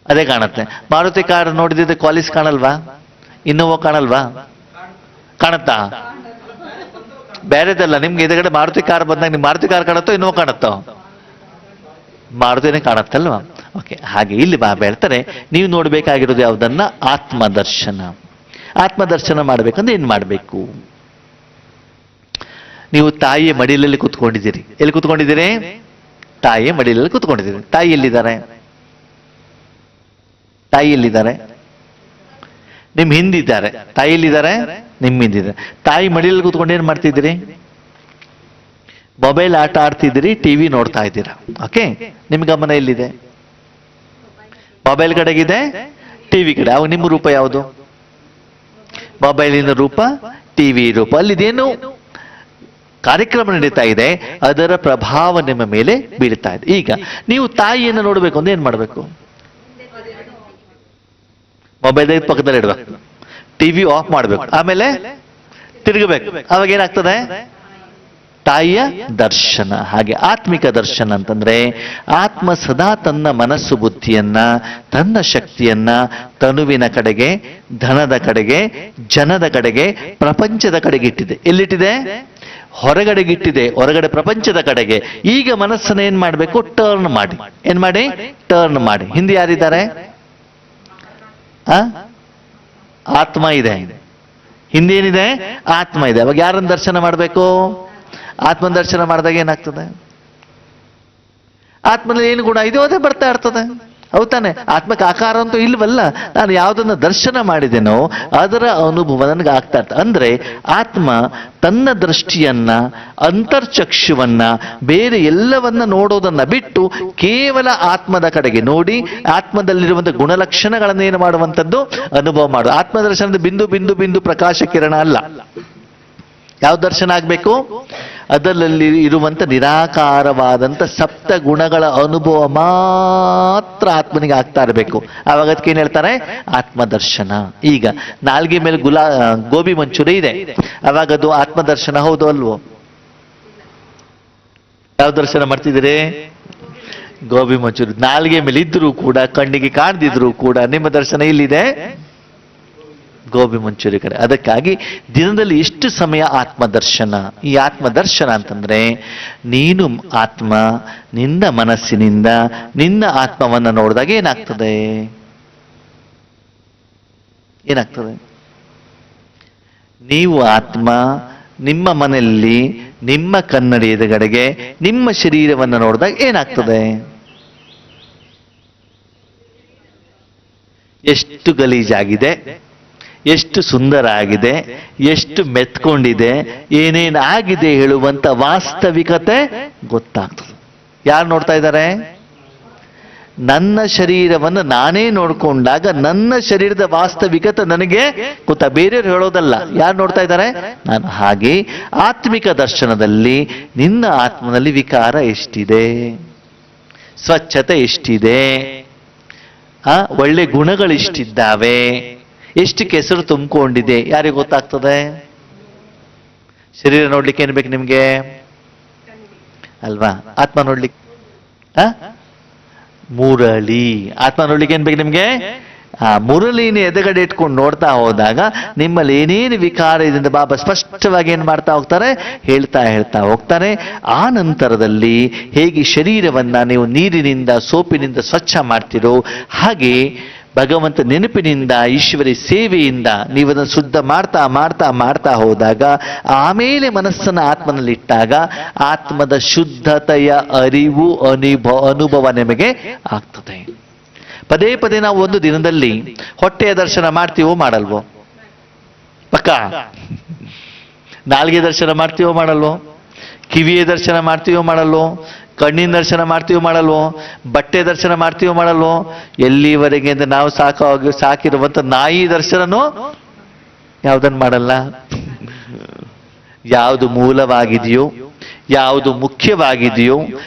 ಅದೇ ಕಾಣುತ್ತೆ. ಮಾರುತಿ ಕಾರ್ ನೋಡಿದ್ರೆ ಕ್ವಾಲಿಸ್ ಕಾಣಲ್ವಾ? ಇನ್ನೋವಾ ಕಾಣಲ್ವಾ? ಕಾಣುತ್ತಾ? ಬೇರೆದಲ್ಲ. ನಿಮ್ಗೆ ಎದುರುಗಡೆ ಮಾರುತಿ ಕಾರ್ ಬಂದಾಗ ನಿಮ್ಗೆ ಮಾರುತಿ ಕಾರ್ ಕಾಣುತ್ತೋ ಇನ್ನೋವಾ ಕಾಣುತ್ತೋ? ಮಾರುತಿನೇ ಕಾಣುತ್ತಲ್ವಾ? ಓಕೆ, ಹಾಗೆ ಇಲ್ಲಿ ಹೇಳ್ತಾರೆ ನೀವು ನೋಡ್ಬೇಕಾಗಿರೋದು ಯಾವುದನ್ನ? ಆತ್ಮದರ್ಶನ. ಆತ್ಮದರ್ಶನ ಮಾಡ್ಬೇಕಂದ್ರೆ ಏನ್ ಮಾಡ್ಬೇಕು? ನೀವು ತಾಯಿಯ ಮಡಿಲಲ್ಲಿ ಕುತ್ಕೊಂಡಿದ್ದೀರಿ. ಎಲ್ಲಿ ಕುತ್ಕೊಂಡಿದ್ದೀರಿ? ತಾಯಿಯ ಮಡಿಲಲ್ಲಿ ಕುತ್ಕೊಂಡಿದ್ದೀರಿ. ತಾಯಿ ಎಲ್ಲಿದ್ದಾರೆ? ತಾಯಿ ಎಲ್ಲಿದ್ದಾರೆ? ನಿಮ್ ಹಿಂದಿದ್ದಾರೆ. ತಾಯಿ ಎಲ್ಲಿದ್ದಾರೆ? ನಿಮ್ ಹಿಂದಿದ್ದಾರೆ. ತಾಯಿ ಮಡಿಲಲ್ಲಿ ಕುತ್ಕೊಂಡು ಏನ್ ಮಾಡ್ತಿದ್ದೀರಿ? ಮೊಬೈಲ್ ಆಟ ಆಡ್ತಿದ್ದೀರಿ, ಟಿವಿ ನೋಡ್ತಾ ಇದ್ದೀರಾ. ಓಕೆ, ನಿಮ್ ಗಮನ ಎಲ್ಲಿದೆ? ಮೊಬೈಲ್ ಕಡೆಗಿದೆ, ಟಿವಿ ಕಡೆ. ಅವಾಗ ನಿಮ್ಮ ರೂಪ ಯಾವುದು? ಮೊಬೈಲಿನ ರೂಪ, ಟಿವಿ ರೂಪ. ಅಲ್ಲಿದೇನು ಕಾರ್ಯಕ್ರಮ ನಡೀತಾ ಇದೆ, ಅದರ ಪ್ರಭಾವ ನಿಮ್ಮ ಮೇಲೆ ಬೀಳ್ತಾ ಇದೆ. ಈಗ ನೀವು ತಾಯಿಯನ್ನು ನೋಡ್ಬೇಕು ಅಂದ್ರೆ ಏನ್ ಮಾಡ್ಬೇಕು? ಮೊಬೈಲ್ ಪಕ್ಕದಲ್ಲಿ ಇಡ್ಬೇಕು, ಟಿವಿ ಆಫ್ ಮಾಡ್ಬೇಕು, ಆಮೇಲೆ ತಿರುಗಬೇಕು. ಅವಾಗ ಏನಾಗ್ತದೆ? ತಾಯಿಯ ದರ್ಶನ. ಹಾಗೆ ಆತ್ಮಿಕ ದರ್ಶನ ಅಂತಂದ್ರೆ ಆತ್ಮ ಸದಾ ತನ್ನ ಮನಸ್ಸು ಬುದ್ಧಿಯನ್ನ, ತನ್ನ ಶಕ್ತಿಯನ್ನ ತನುವಿನ ಕಡೆಗೆ, ಧನದ ಕಡೆಗೆ, ಜನದ ಕಡೆಗೆ, ಪ್ರಪಂಚದ ಕಡೆಗೆ ಇಟ್ಟಿದೆ. ಎಲ್ಲಿಟ್ಟಿದೆ? ಹೊರಗಡೆಗಿಟ್ಟಿದೆ. ಹೊರಗಡೆ ಪ್ರಪಂಚದ ಕಡೆಗೆ. ಈಗ ಮನಸ್ಸನ್ನ ಏನ್ ಮಾಡ್ಬೇಕು? ಟರ್ನ್ ಮಾಡಿ. ಏನ್ ಮಾಡಿ? ಟರ್ನ್ ಮಾಡಿ. ಹಿಂದೆ ಯಾರಿದ್ದಾರೆ? ಆತ್ಮ ಇದೆ. ಹಿಂದೆ ಏನಿದೆ? ಆತ್ಮ ಇದೆ. ಅವಾಗ ಯಾರನ್ನ ದರ್ಶನ ಮಾಡಬೇಕು? ಆತ್ಮನ ದರ್ಶನ ಮಾಡಿದಾಗ ಏನಾಗ್ತದೆ? ಆತ್ಮನಲ್ಲಿ ಏನು ಗುಣ ಇದೆಯೋ ಅದೇ ಬರ್ತಾ ಇರ್ತದೆ. ಹೌದಾನೆ? ಆತ್ಮಕ್ಕೆ ಆಕಾರ ಅಂತೂ ಇಲ್ವಲ್ಲ. ನಾನು ಯಾವುದನ್ನ ದರ್ಶನ ಮಾಡಿದೆನೋ ಅದರ ಅನುಭವ ನನಗೆ ಆಗ್ತಾ ಇರ್ತದೆ. ಅಂದ್ರೆ ಆತ್ಮ ತನ್ನ ದೃಷ್ಟಿಯನ್ನ, ಅಂತರ್ಚಕ್ಷುವನ್ನ, ಬೇರೆ ಎಲ್ಲವನ್ನ ನೋಡೋದನ್ನ ಬಿಟ್ಟು ಕೇವಲ ಆತ್ಮದ ಕಡೆಗೆ ನೋಡಿ ಆತ್ಮದಲ್ಲಿರುವಂತಹ ಗುಣಲಕ್ಷಣಗಳನ್ನ ಏನು ಮಾಡುವಂಥದ್ದು? ಅನುಭವ ಮಾಡುದು. ಆತ್ಮದರ್ಶನದ ಬಿಂದು ಬಿಂದು ಬಿಂದು ಪ್ರಕಾಶ ಕಿರಣ ಅಲ್ಲ. ಯಾವ ದರ್ಶನ ಆಗ್ಬೇಕು? ಅದರಲ್ಲಿ ಇರುವಂತ ನಿರಾಕಾರವಾದಂತ ಸಪ್ತ ಗುಣಗಳ ಅನುಭವ ಮಾತ್ರ ಆತ್ಮನಿಗೆ ಆಗ್ತಾ ಇರಬೇಕು. ಆವಾಗ ಅದಕ್ಕೆ ಏನ್ ಹೇಳ್ತಾರೆ? ಆತ್ಮದರ್ಶನ. ಈಗ ನಾಲ್ಗೆ ಮೇಲೆ ಗೋಬಿ ಮಂಚೂರಿ ಇದೆ, ಅವಾಗ ಅದು ಆತ್ಮದರ್ಶನ ಹೌದು ಅಲ್ವೋ? ಯಾವ ದರ್ಶನ ಮಾಡ್ತಿದ್ದೀರಿ? ಗೋಬಿ ಮಂಚೂರಿ. ನಾಲ್ಗೆ ಮೇಲೆ ಇದ್ರೂ ಕೂಡ, ಕಣ್ಣಿಗೆ ಕಾಣದಿದ್ರು ಕೂಡ ನಿಮ್ಮ ದರ್ಶನ ಇಲ್ಲಿದೆ, ಗೋಬಿ ಮಂಚೂರಿ ಕಡೆ. ಅದಕ್ಕಾಗಿ ದಿನದಲ್ಲಿ ಎಷ್ಟು ಸಮಯ ಆತ್ಮದರ್ಶನ? ಈ ಆತ್ಮದರ್ಶನ ಅಂತಂದ್ರೆ ನೀನು ಆತ್ಮ ನಿನ್ನ ಮನಸ್ಸಿನಿಂದ ನಿನ್ನ ಆತ್ಮವನ್ನ ನೋಡಿದಾಗ ಏನಾಗ್ತದೆ? ಏನಾಗ್ತದೆ? ನೀವು ಆತ್ಮ ನಿಮ್ಮ ಮನೆಯಲ್ಲಿ ನಿಮ್ಮ ಕನ್ನಡಿ ಎದುರುಗಡೆಗೆ ನಿಮ್ಮ ಶರೀರವನ್ನು ನೋಡಿದಾಗ ಏನಾಗ್ತದೆ? ಎಷ್ಟು ಗಲೀಜಾಗಿದೆ, ಎಷ್ಟು ಸುಂದರ ಆಗಿದೆ, ಎಷ್ಟು ಮೆತ್ಕೊಂಡಿದೆ, ಏನೇನಾಗಿದೆ ಹೇಳುವಂತ ವಾಸ್ತವಿಕತೆ ಗೊತ್ತಾಗ್ತದೆ. ಯಾರು ನೋಡ್ತಾ ಇದ್ದಾರೆ? ನನ್ನ ಶರೀರವನ್ನು ನಾನೇ ನೋಡ್ಕೊಂಡಾಗ ನನ್ನ ಶರೀರದ ವಾಸ್ತವಿಕತೆ ನನಗೆ ಗೊತ್ತಾ. ಬೇರೆಯವ್ರು ಹೇಳೋದಲ್ಲ. ಯಾರು ನೋಡ್ತಾ ಇದ್ದಾರೆ? ನಾನು. ಹಾಗೆ ಆತ್ಮಿಕ ದರ್ಶನದಲ್ಲಿ ನಿನ್ನ ಆತ್ಮನಲ್ಲಿ ವಿಕಾರ ಎಷ್ಟಿದೆ, ಸ್ವಚ್ಛತೆ ಎಷ್ಟಿದೆ, ಒಳ್ಳೆ ಗುಣಗಳು ಎಷ್ಟಿದ್ದಾವೆ, ಎಷ್ಟು ಕೆಸರು ತುಂಬಿಕೊಂಡಿದೆ, ಯಾರಿಗೆ ಗೊತ್ತಾಗ್ತದೆ? ಶರೀರ ನೋಡ್ಲಿಕ್ಕೆ ಏನ್ ಬೇಕು ನಿಮ್ಗೆ? ಅಲ್ವಾ? ಆತ್ಮ ನೋಡ್ಲಿಕ್ಕೆ ಮುರಳಿ. ಆತ್ಮ ನೋಡ್ಲಿಕ್ಕೆ ಏನ್ ಬೇಕು ನಿಮ್ಗೆ? ಮುರಳಿನ ಎದುರುಗಡೆ ಇಟ್ಕೊಂಡು ನೋಡ್ತಾ ಹೋದಾಗ ನಿಮ್ಮಲ್ಲಿ ಏನೇನು ವಿಕಾರ ಇದೆ ಬಾಬಾ ಸ್ಪಷ್ಟವಾಗಿ ಏನ್ ಮಾಡ್ತಾ ಹೋಗ್ತಾರೆ, ಹೇಳ್ತಾ ಹೋಗ್ತಾರೆ. ಆ ನಂತರದಲ್ಲಿ ಹೇಗೆ ಶರೀರವನ್ನ ನೀವು ನೀರಿನಿಂದ ಸೋಪಿನಿಂದ ಸ್ವಚ್ಛ ಮಾಡ್ತೀರೋ ಹಾಗೆ ಭಗವಂತ ನೆನಪಿನಿಂದ ಈಶ್ವರಿ ಸೇವೆಯಿಂದ ನೀವದನ್ನು ಶುದ್ಧ ಮಾಡ್ತಾ ಮಾಡ್ತಾ ಮಾಡ್ತಾ ಹೋದಾಗ ಆಮೇಲೆ ಮನಸ್ಸನ್ನು ಆತ್ಮನಲ್ಲಿ ಇಟ್ಟಾಗ ಆತ್ಮದ ಶುದ್ಧತೆಯ ಅರಿವು ಅನುಭವ ನಿಮಗೆ ಆಗ್ತದೆ. ಪದೇ ಪದೇ ನಾವು ಒಂದು ದಿನದಲ್ಲಿ ಹೊಟ್ಟೆಯ ದರ್ಶನ ಮಾಡ್ತೀವೋ ಮಾಡಲ್ವೋ? ಪಕ್ಕ. ನಾಲ್ಗೆ ದರ್ಶನ ಮಾಡ್ತೀವೋ ಮಾಡಲ್ವೋ? ಕಿವಿಯ ದರ್ಶನ ಮಾಡ್ತೀವೋ ಮಾಡಲ್ವೋ? ಕಣ್ಣಿನ ದರ್ಶನ ಮಾಡ್ತೀವೋ ಮಾಡಲ್ವೋ? ಬಟ್ಟೆ ದರ್ಶನ ಮಾಡ್ತೀವೋ ಮಾಡಲ್ವೋ? ಎಲ್ಲಿವರೆಗೆ ಅಂದ್ರೆ ನಾವು ಸಾಕಿರುವಂತ ನಾಯಿ ದರ್ಶನನೂ ಯಾವುದನ್ನು ಮಾಡಲ್ಲ. ಯಾವುದು ಮೂಲವಾಗಿದೆಯೋ, ಯಾವುದು ಮುಖ್ಯವಾಗಿದೆಯೋ,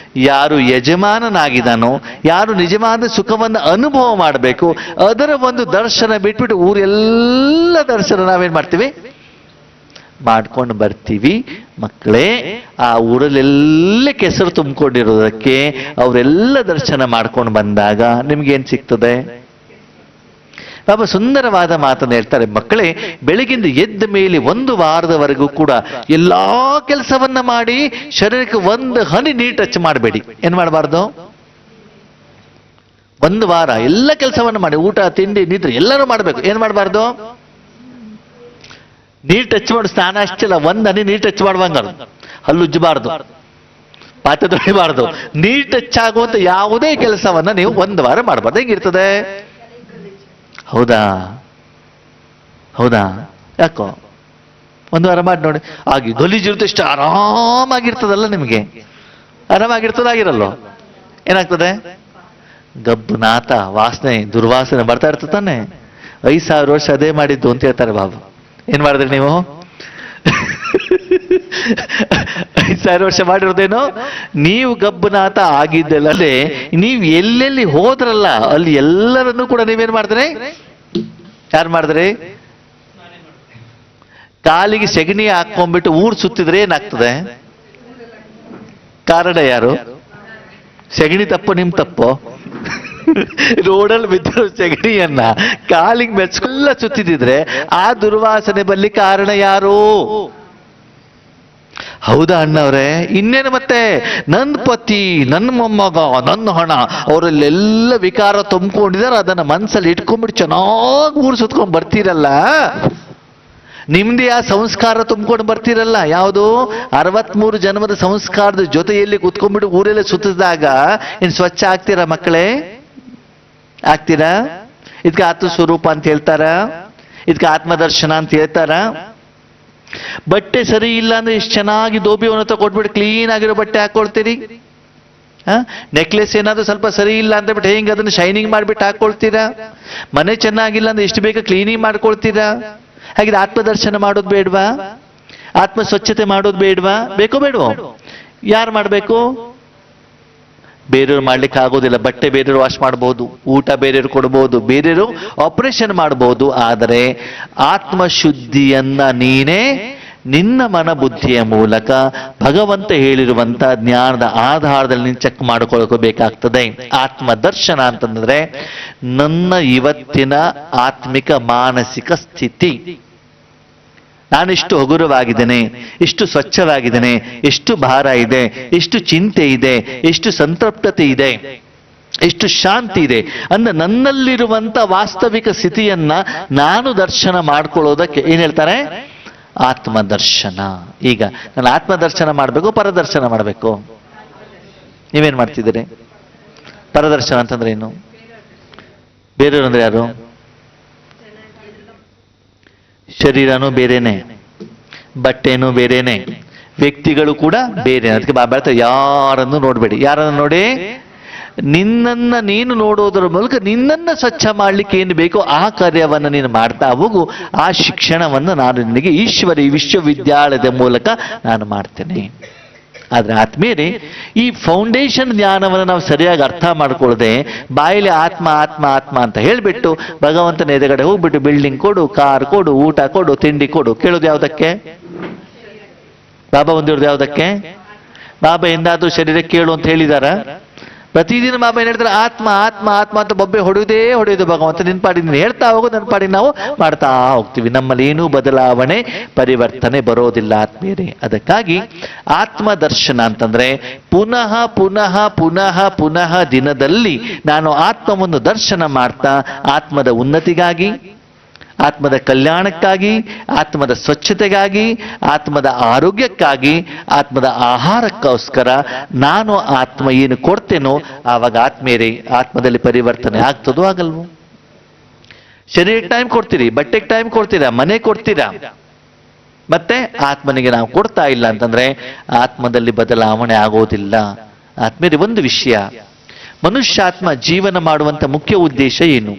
ಯಾರು ಯಜಮಾನನಾಗಿದ್ದಾನೋ, ಯಾರು ನಿಜವಾದ ಸುಖವನ್ನು ಅನುಭವ ಮಾಡಬೇಕು ಅದರ ಒಂದು ದರ್ಶನ ಬಿಟ್ಬಿಟ್ಟು ಊರೆಲ್ಲ ದರ್ಶನ ನಾವೇನ್ ಮಾಡ್ತೀವಿ, ಮಾಡ್ಕೊಂಡು ಬರ್ತೀವಿ. ಮಕ್ಕಳೇ, ಆ ಊರಲ್ಲೆಲ್ಲ ಕೆಸರು ತುಂಬಿಕೊಂಡಿರೋದಕ್ಕೆ ಅವರೆಲ್ಲ ದರ್ಶನ ಮಾಡ್ಕೊಂಡು ಬಂದಾಗ ನಿಮ್ಗೇನ್ ಸಿಗ್ತದೆ? ಬಾಬಾ ಸುಂದರವಾದ ಮಾತನ್ನು ಹೇಳ್ತಾರೆ. ಮಕ್ಕಳೇ, ಬೆಳಗಿಂದ ಎದ್ದ ಮೇಲೆ ಒಂದು ವಾರದವರೆಗೂ ಕೂಡ ಎಲ್ಲಾ ಕೆಲಸವನ್ನ ಮಾಡಿ ಶರೀರಕ್ಕೆ ಒಂದು ಹನಿ ನೀರು ಟಚ್ ಮಾಡಬೇಡಿ. ಏನ್ ಮಾಡಬಾರ್ದು? ಒಂದು ವಾರ ಎಲ್ಲ ಕೆಲಸವನ್ನ ಮಾಡಿ, ಊಟ ತಿಂಡಿ ನಿದ್ರೆ ಎಲ್ಲರೂ ಮಾಡಬೇಕು. ಏನ್ ಮಾಡಬಾರ್ದು? ನೀರು ಟಚ್ ಮಾಡಿ ಸ್ನಾನ ಅಷ್ಟಿಲ್ಲ, ಒಂದು ಹನಿ ನೀರು ಟಚ್ ಮಾಡುವಂಗ, ಹಲ್ಲುಜ್ಜಬಾರ್ದು, ಪಾತ್ರೆ ತೊಳಿಬಾರ್ದು. ನೀರು ಟಚ್ ಆಗುವಂತ ಯಾವುದೇ ಕೆಲಸವನ್ನ ನೀವು ಒಂದು ವಾರ ಮಾಡಬಾರ್ದು. ಹೆಂಗಿರ್ತದೆ? ಹೌದಾ? ಯಾಕೋ? ಒಂದು ವಾರ ಮಾಡಿ ನೋಡಿ. ಆಗಿ ಗಲೀಜಿರುತ್ತೆ, ಇಷ್ಟು ಆರಾಮಾಗಿರ್ತದಲ್ಲ ನಿಮಗೆ? ಆರಾಮಾಗಿರ್ತದಾಗಿರಲ್ಲೋ? ಏನಾಗ್ತದೆ? ಗಬ್ಬುನಾಥ ವಾಸನೆ, ದುರ್ವಾಸನೆ ಬರ್ತಾ ಇರ್ತದೆ ತಾನೆ. 5,000 ವರ್ಷ ಅದೇ ಮಾಡಿದ್ದು ಅಂತ ಹೇಳ್ತಾರೆ ಬಾಬು. ಏನ್ ಮಾಡಿದ್ರಿ ನೀವು? 5,000 ವರ್ಷ ಮಾಡಿರೋದೇನೋ? ನೀವು ಗಬ್ಬುನಾಥ ಆಗಿದ್ದಲ್ಲದೆ ನೀವು ಎಲ್ಲೆಲ್ಲಿ ಹೋದ್ರಲ್ಲ ಅಲ್ಲಿ ಎಲ್ಲರನ್ನೂ ಕೂಡ ನೀವೇನ್ ಮಾಡಿದ್ರಿ? ಯಾರು ಮಾಡಿದ್ರಿ? ಕಾಲಿಗೆ ಸೆಗಣಿ ಹಾಕೊಂಡ್ಬಿಟ್ಟು ಊರು ಸುತ್ತಿದ್ರೆ ಏನಾಗ್ತದೆ? ಕಾರಣ ಯಾರು? ಸೆಗಣಿ ತಪ್ಪು ನಿಮ್ ತಪ್ಪು? ರೋಡಲ್ಲಿ ಬಿದ್ದಿರೋ ಸೆಗಣಿಯನ್ನ ಕಾಲಿಗೆ ಮೆಚ್ಚುಲ್ಲ ಸುತ್ತಿದ್ರೆ ಆ ದುರ್ವಾಸನೆ ಬಲ್ಲಿ ಕಾರಣ ಯಾರು? ಹೌದಾ ಅಣ್ಣವ್ರೆ? ಇನ್ನೇನು ಮತ್ತೆ? ನನ್ನ ಪತಿ, ನನ್ನ ಮೊಮ್ಮಗ, ನನ್ನ ಹಣ ಅವರಲ್ಲೆಲ್ಲ ವಿಕಾರ ತುಂಬಿಕೊಂಡಿದ್ದಾರೆ. ಅದನ್ನ ಮನ್ಸಲ್ಲಿ ಇಟ್ಕೊಂಡ್ಬಿಟ್ಟು ಚೆನ್ನಾಗಿ ಊರು ಸುತ್ಕೊಂಡ್ ಬರ್ತೀರಲ್ಲ, ನಿಮ್ದೇ ಆ ಸಂಸ್ಕಾರ ತುಂಬಿಕೊಂಡು ಬರ್ತೀರಲ್ಲ. ಯಾವುದು? 63 ಜನ್ಮದ ಸಂಸ್ಕಾರದ ಜೊತೆಯಲ್ಲಿ ಕುತ್ಕೊಂಡ್ಬಿಟ್ಟು ಊರೆಲ್ಲ ಸುತ್ತಿದಾಗ ಇನ್ ಸ್ವಚ್ಛ ಆಗ್ತೀರಾ ಮಕ್ಕಳೇ? ಆಗ್ತೀರಾ? ಇದಕ್ಕೆ ಆತ್ಮ ಸ್ವರೂಪ ಅಂತ ಹೇಳ್ತಾರ? ಇದಕ್ಕೆ ಆತ್ಮದರ್ಶನ ಅಂತ ಹೇಳ್ತಾರ? ಬಟ್ಟೆ ಸರಿ ಇಲ್ಲ ಅಂದ್ರೆ ಎಷ್ಟು ಚೆನ್ನಾಗಿ ದೋಬಿಯನ್ನು ತಗೊಟ್ಬಿಟ್ಟು ಕ್ಲೀನ್ ಆಗಿರೋ ಬಟ್ಟೆ ಹಾಕೊಳ್ತೀರಿ. ನೆಕ್ಲೆಸ್ ಏನಾದ್ರು ಸ್ವಲ್ಪ ಸರಿ ಇಲ್ಲ ಅಂತ ಬಿಟ್ಟು ಹೆಂಗ್ ಅದನ್ನ ಶೈನಿಂಗ್ ಮಾಡ್ಬಿಟ್ಟು ಹಾಕೊಳ್ತೀರಾ? ಮನೆ ಚೆನ್ನಾಗಿಲ್ಲ ಅಂದ್ರೆ ಎಷ್ಟು ಬೇಗ ಕ್ಲೀನಿಂಗ್ ಮಾಡ್ಕೊಳ್ತೀರಾ? ಹಾಗೆ ಆತ್ಮದರ್ಶನ ಮಾಡೋದು ಬೇಡ್ವಾ? ಆತ್ಮ ಸ್ವಚ್ಛತೆ ಮಾಡೋದು ಬೇಡ್ವಾ? ಬೇಕೋ ಬೇಡವೋ? ಯಾರು ಮಾಡಬೇಕು? ಬೇರೆಯವ್ರು ಮಾಡ್ಲಿಕ್ಕೆ ಆಗೋದಿಲ್ಲ. ಬಟ್ಟೆ ಬೇರೆಯವ್ರು ವಾಶ್ ಮಾಡಬಹುದು, ಊಟ ಬೇರೆಯವ್ರು ಕೊಡಬಹುದು, ಬೇರೆಯವರು ಆಪರೇಷನ್ ಮಾಡಬಹುದು. ಆದರೆ ಆತ್ಮಶುದ್ಧಿಯನ್ನ ನೀನೇ ನಿನ್ನ ಮನ ಬುದ್ಧಿಯ ಮೂಲಕ ಭಗವಂತ ಹೇಳಿರುವಂತ ಜ್ಞಾನದ ಆಧಾರದಲ್ಲಿ ನೀನು ಚೆಕ್ ಮಾಡಿಕೊಳ್ಳಬೇಕಾಗ್ತದೆ. ಆತ್ಮದರ್ಶನ ಅಂತಂದ್ರೆ ನನ್ನ ಇವತ್ತಿನ ಆತ್ಮಿಕ ಮಾನಸಿಕ ಸ್ಥಿತಿ. ನಾನಿಷ್ಟು ಹಗುರವಾಗಿದ್ದೇನೆ, ಇಷ್ಟು ಸ್ವಚ್ಛವಾಗಿದ್ದೇನೆ, ಎಷ್ಟು ಭಾರ ಇದೆ, ಎಷ್ಟು ಚಿಂತೆ ಇದೆ, ಎಷ್ಟು ಸಂತೃಪ್ತತೆ ಇದೆ, ಎಷ್ಟು ಶಾಂತಿ ಇದೆ ಅಂದ ನನ್ನಲ್ಲಿರುವಂತ ವಾಸ್ತವಿಕ ಸ್ಥಿತಿಯನ್ನ ನಾನು ದರ್ಶನ ಮಾಡ್ಕೊಳ್ಳೋದಕ್ಕೆ ಏನ್ ಹೇಳ್ತಾರೆ? ಆತ್ಮದರ್ಶನ. ಈಗ ನಾನು ಆತ್ಮದರ್ಶನ ಮಾಡಬೇಕು, ಪರದರ್ಶನ ಮಾಡಬೇಕು? ನೀವೇನ್ ಮಾಡ್ತಿದ್ದೀರಿ? ಪರದರ್ಶನ ಅಂತಂದ್ರೆ ಏನು? ಬೇರೆಯವರು ಅಂದ್ರೆ ಯಾರು? ಶರೀರನೂ ಬೇರೆನೆ, ಬಟ್ಟೆನೂ ಬೇರೆನೆ, ವ್ಯಕ್ತಿಗಳು ಕೂಡ ಬೇರೆ. ಅದಕ್ಕೆ ಬಾಬಾ ಹೇಳ್ತಾರೆ, ಯಾರನ್ನು ನೋಡ್ಬೇಡಿ. ಯಾರನ್ನು ನೋಡಿ? ನಿನ್ನನ್ನ ನೀನು ನೋಡೋದರ ಮೂಲಕ ನಿನ್ನನ್ನ ಸ್ವಚ್ಛ ಮಾಡ್ಲಿಕ್ಕೆ ಏನು ಬೇಕೋ ಆ ಕಾರ್ಯವನ್ನ ನೀನು ಮಾಡ್ತಾ ಹೋಗು. ಆ ಶಿಕ್ಷಣವನ್ನು ನಾನು ನಿನಗೆ ಈಶ್ವರಿ ವಿಶ್ವವಿದ್ಯಾಲಯದ ಮೂಲಕ ನಾನು ಮಾಡ್ತೇನೆ. ಆದ್ರೆ ಆತ್ಮೀಯರೇ, ಈ ಫೌಂಡೇಶನ್ ಜ್ಞಾನವನ್ನು ನಾವು ಸರಿಯಾಗಿ ಅರ್ಥ ಮಾಡ್ಕೊಳ್ಳದೆ ಬಾಯಲ್ಲಿ ಆತ್ಮ ಆತ್ಮ ಆತ್ಮ ಅಂತ ಹೇಳ್ಬಿಟ್ಟು ಭಗವಂತನ ಎದುರುಗಡೆ ಹೋಗ್ಬಿಟ್ಟು ಬಿಲ್ಡಿಂಗ್ ಕೊಡು, ಕಾರ್ ಕೊಡು, ಊಟ ಕೊಡು, ತಿಂಡಿ ಕೊಡು, ಕೇಳೋದು ಯಾವುದಕ್ಕೆ? ಬಾಬಾ ಒಂದಿರೋದು ಯಾವುದಕ್ಕೆ? ಬಾಬಾ ಎಂದಾದ್ರೂ ಶರೀರ ಕೇಳು ಅಂತ ಹೇಳಿದಾರ? ಪ್ರತಿದಿನ ಬಾಬಾ ಏನ್ ಹೇಳ್ತಾರೆ, ಆತ್ಮ ಆತ್ಮ ಆತ್ಮ ಅಂತ ಬೊಬ್ಬೆ ಹೊಡೆಯೋದು ಭಗವಂತ. ನಿನ್ ಪಾಡಿ ನೀನು ಹೇಳ್ತಾ ಹೋಗೋ, ನನ್ನ ಪಾಡಿ ನಾವು ಮಾಡ್ತಾ ಹೋಗ್ತೀವಿ. ನಮ್ಮಲ್ಲಿ ಏನೂ ಬದಲಾವಣೆ ಪರಿವರ್ತನೆ ಬರೋದಿಲ್ಲ ಆತ್ಮೀಯರೇ. ಅದಕ್ಕಾಗಿ ಆತ್ಮದರ್ಶನ ಅಂತಂದ್ರೆ ಪುನಃ ಪುನಃ ಪುನಃ ಪುನಃ ದಿನದಲ್ಲಿ ನಾನು ಆತ್ಮವನ್ನು ದರ್ಶನ ಮಾಡ್ತಾ ಆತ್ಮದ ಉನ್ನತಿಗಾಗಿ, ಆತ್ಮದ ಕಲ್ಯಾಣಕ್ಕಾಗಿ, ಆತ್ಮದ ಸ್ವಚ್ಛತೆಗಾಗಿ, ಆತ್ಮದ ಆರೋಗ್ಯಕ್ಕಾಗಿ, ಆತ್ಮದ ಆಹಾರಕ್ಕೋಸ್ಕರ ನಾನು ಆತ್ಮ ಏನು ಕೊಡ್ತೇನೋ ಆವಾಗ ಆತ್ಮೀಯರೇ ಆತ್ಮದಲ್ಲಿ ಪರಿವರ್ತನೆ ಆಗ್ತದೋ ಆಗಲ್ವೋ? ಶರೀರಕ್ಕೆ ಟೈಮ್ ಕೊಡ್ತೀರಿ, ಬಟ್ಟೆಗೆ ಟೈಮ್ ಕೊಡ್ತೀರಾ, ಮನೆ ಕೊಡ್ತೀರಾ, ಮತ್ತೆ ಆತ್ಮನಿಗೆ ನಾವು ಕೊಡ್ತಾ ಇಲ್ಲ ಅಂತಂದ್ರೆ ಆತ್ಮದಲ್ಲಿ ಬದಲಾವಣೆ ಆಗೋದಿಲ್ಲ. ಆತ್ಮೀಯರೇ, ಒಂದು ವಿಷಯ, ಮನುಷ್ಯಾತ್ಮ ಜೀವನ ಮಾಡುವಂತ ಮುಖ್ಯ ಉದ್ದೇಶ ಏನು?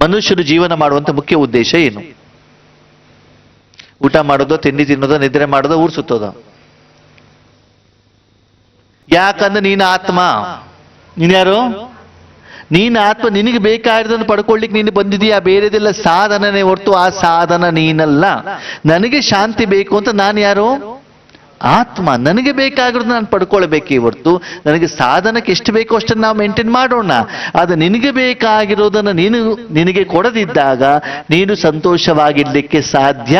ಮನುಷ್ಯರು ಜೀವನ ಮಾಡುವಂತ ಮುಖ್ಯ ಉದ್ದೇಶ ಏನು? ಊಟ ಮಾಡೋದು, ತಿಂಡಿ ತಿನ್ನೋದು, ನಿದ್ರೆ ಮಾಡೋದು, ಊರು ಸುತ್ತೋದು. ಯಾಕಂದ್ರೆ ನೀನು ಆತ್ಮ. ನೀನ್ಯಾರು? ನೀನು ಆತ್ಮ. ನಿನಗೆ ಬೇಕಾಗಿರೋದನ್ನು ಪಡ್ಕೊಳ್ಳಿಕ್ಕೆ ನೀನು ಬಂದಿದೀಯಾ, ಬೇರೆದೆಲ್ಲ ಸಾಧನನೇ ಹೊರತು ಆ ಸಾಧನ ನೀನಲ್ಲ. ನನಗೆ ಶಾಂತಿ ಬೇಕು ಅಂತ ನಾನು ಯಾರು? ಆತ್ಮ. ನನಗೆ ಬೇಕಾಗಿರೋದು ನಾನು ಪಡ್ಕೊಳ್ಬೇಕೇ ಹೊರತು ನನಗೆ ಸಾಧನಕ್ಕೆ ಎಷ್ಟು ಬೇಕೋ ಅಷ್ಟನ್ನು ನಾವು ಮೇಂಟೈನ್ ಮಾಡೋಣ. ಅದು ನಿನಗೆ ಬೇಕಾಗಿರೋದನ್ನು ನಿನಗೆ ಕೊಡದಿದ್ದಾಗ ನೀನು ಸಂತೋಷವಾಗಿರ್ಲಿಕ್ಕೆ ಸಾಧ್ಯ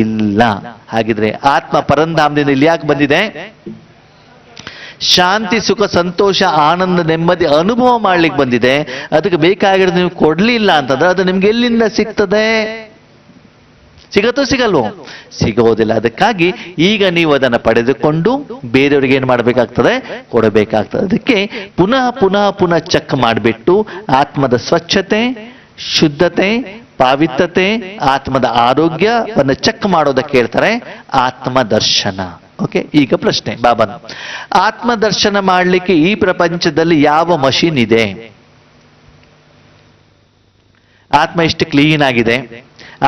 ಇಲ್ಲ. ಹಾಗಿದ್ರೆ ಆತ್ಮ ಪರಂಧಾಮದಿಂದ ಇಲ್ಲಿ ಯಾಕೆ ಬಂದಿದೆ? ಶಾಂತಿ, ಸುಖ, ಸಂತೋಷ, ಆನಂದ, ನೆಮ್ಮದಿ ಅನುಭವ ಮಾಡ್ಲಿಕ್ಕೆ ಬಂದಿದೆ. ಅದಕ್ಕೆ ಬೇಕಾಗಿರೋದು ನೀವು ಕೊಡ್ಲಿಲ್ಲ ಅಂತಂದ್ರೆ ಅದು ನಿಮ್ಗೆ ಎಲ್ಲಿಂದ ಸಿಗ್ತದೆ? ಸಿಗತ್ತೋ ಸಿಗಲ್ವೋ? ಸಿಗೋದಿಲ್ಲ. ಅದಕ್ಕಾಗಿ ಈಗ ನೀವು ಅದನ್ನು ಪಡೆದುಕೊಂಡು ಬೇರೆಯವರಿಗೆ ಏನ್ ಮಾಡಬೇಕಾಗ್ತದೆ? ಕೊಡಬೇಕಾಗ್ತದೆ. ಅದಕ್ಕೆ ಪುನಃ ಪುನಃ ಪುನಃ ಚೆಕ್ ಮಾಡಿಬಿಟ್ಟು ಆತ್ಮದ ಸ್ವಚ್ಛತೆ, ಶುದ್ಧತೆ, ಪಾವಿತ್ರತೆ, ಆತ್ಮದ ಆರೋಗ್ಯವನ್ನು ಚೆಕ್ ಮಾಡೋದಕ್ಕೆ ಹೇಳ್ತಾರೆ ಆತ್ಮದರ್ಶನ. ಓಕೆ, ಈಗ ಪ್ರಶ್ನೆ ಬಾಬಾನ, ಆತ್ಮದರ್ಶನ ಮಾಡಲಿಕ್ಕೆ ಈ ಪ್ರಪಂಚದಲ್ಲಿ ಯಾವ ಮಷೀನ್ ಇದೆ? ಆತ್ಮ ಎಷ್ಟು ಕ್ಲೀನ್ ಆಗಿದೆ,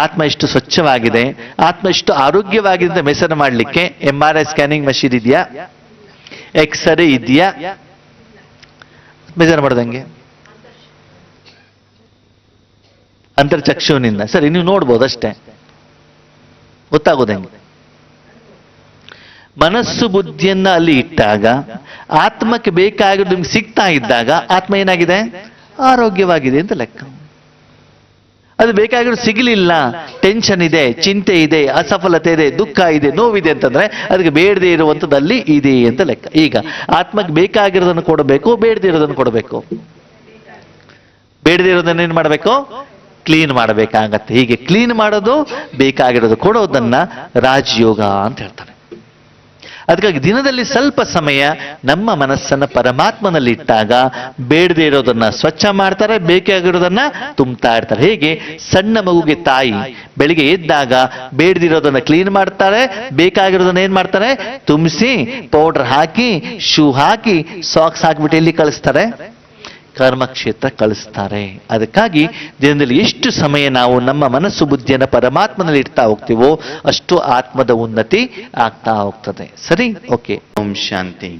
ಆತ್ಮ ಎಷ್ಟು ಸ್ವಚ್ಛವಾಗಿದೆ, ಆತ್ಮ ಎಷ್ಟು ಆರೋಗ್ಯವಾಗಿದೆ ಅಂತ ಮೆಸರ್ ಮಾಡಲಿಕ್ಕೆ MRI ಸ್ಕ್ಯಾನಿಂಗ್ ಮಷೀನ್ ಇದೆಯಾ? ಎಕ್ಸ್ರೇ ಇದೆಯಾ? ಮೆಸರ್ ಮಾಡೋದಂಗೆ ಅಂತರ್ಚಕ್ಷುವಿನಿಂದ. ಸರಿ, ನೀವು ನೋಡ್ಬೋದು ಅಷ್ಟೇ, ಗೊತ್ತಾಗೋದಂಗೆ. ಮನಸ್ಸು ಬುದ್ಧಿಯನ್ನ ಅಲ್ಲಿ ಇಟ್ಟಾಗ ಆತ್ಮಕ್ಕೆ ಬೇಕಾಗಿರೋದು ನಿಮ್ಗೆ ಸಿಗ್ತಾ ಇದ್ದಾಗ ಆತ್ಮ ಏನಾಗಿದೆ? ಆರೋಗ್ಯವಾಗಿದೆ ಅಂತ ಲೆಕ್ಕ. ಅದು ಬೇಕಾಗಿರೋ ಸಿಗಲಿಲ್ಲ, ಟೆನ್ಷನ್ ಇದೆ, ಚಿಂತೆ ಇದೆ, ಅಸಫಲತೆ ಇದೆ, ದುಃಖ ಇದೆ, ನೋವಿದೆ ಅಂತಂದ್ರೆ ಅದಕ್ಕೆ ಬೇಡದೇ ಇರುವಂಥದ್ದಲ್ಲಿ ಇದೆ ಅಂತ ಲೆಕ್ಕ. ಈಗ ಆತ್ಮಕ್ಕೆ ಬೇಕಾಗಿರೋದನ್ನು ಕೊಡಬೇಕು, ಬೇಡದೇ ಇರೋದನ್ನು ಕೊಡಬೇಕು. ಬೇಡದೇ ಇರೋದನ್ನ ಏನ್ ಮಾಡಬೇಕು? ಕ್ಲೀನ್ ಮಾಡಬೇಕಾಗತ್ತೆ. ಹೀಗೆ ಕ್ಲೀನ್ ಮಾಡೋದು, ಬೇಕಾಗಿರೋದು ಕೊಡೋದನ್ನ ರಾಜಯೋಗ ಅಂತ ಹೇಳ್ತಾರೆ. ಅದಕ್ಕಾಗಿ ದಿನದಲ್ಲಿ ಸ್ವಲ್ಪ ಸಮಯ ನಮ್ಮ ಮನಸ್ಸನ್ನ ಪರಮಾತ್ಮನಲ್ಲಿ ಇಟ್ಟಾಗ ಬೇಡದೇ ಇರೋದನ್ನ ಸ್ವಚ್ಛ ಮಾಡ್ತಾರೆ, ಬೇಕಾಗಿರೋದನ್ನ ತುಂಬ್ತಾ ಇರ್ತಾರೆ. ಹೇಗೆ ಸಣ್ಣ ಮಗುಗೆ ತಾಯಿ ಬೆಳಿಗ್ಗೆ ಎದ್ದಾಗ ಬೇಡದಿರೋದನ್ನ ಕ್ಲೀನ್ ಮಾಡ್ತಾರೆ, ಬೇಕಾಗಿರೋದನ್ನ ಏನ್ ಮಾಡ್ತಾರೆ? ತುಂಬಿಸಿ ಪೌಡರ್ ಹಾಕಿ, ಶೂ ಹಾಕಿ, ಸಾಕ್ಸ್ ಹಾಕಿಬಿಟ್ಟು ಎಲ್ಲಿ ಕಳಿಸ್ತಾರೆ? ಕರ್ಮಕ್ಷೇತ್ರ ಕಳಿಸ್ತಾರೆ. ಅದಕ್ಕಾಗಿ ದಿನದಲ್ಲಿ ಎಷ್ಟು ಸಮಯ ನಾವು ನಮ್ಮ ಮನಸ್ಸು ಬುದ್ಧಿಯನ್ನು ಪರಮಾತ್ಮನಲ್ಲಿ ಇಡ್ತಾ ಹೋಗ್ತೀವೋ ಅಷ್ಟು ಆತ್ಮದ ಉನ್ನತಿ ಆಗ್ತಾ ಹೋಗ್ತದೆ. ಸರಿ, ಓಕೆ. ಓಂ ಶಾಂತಿ.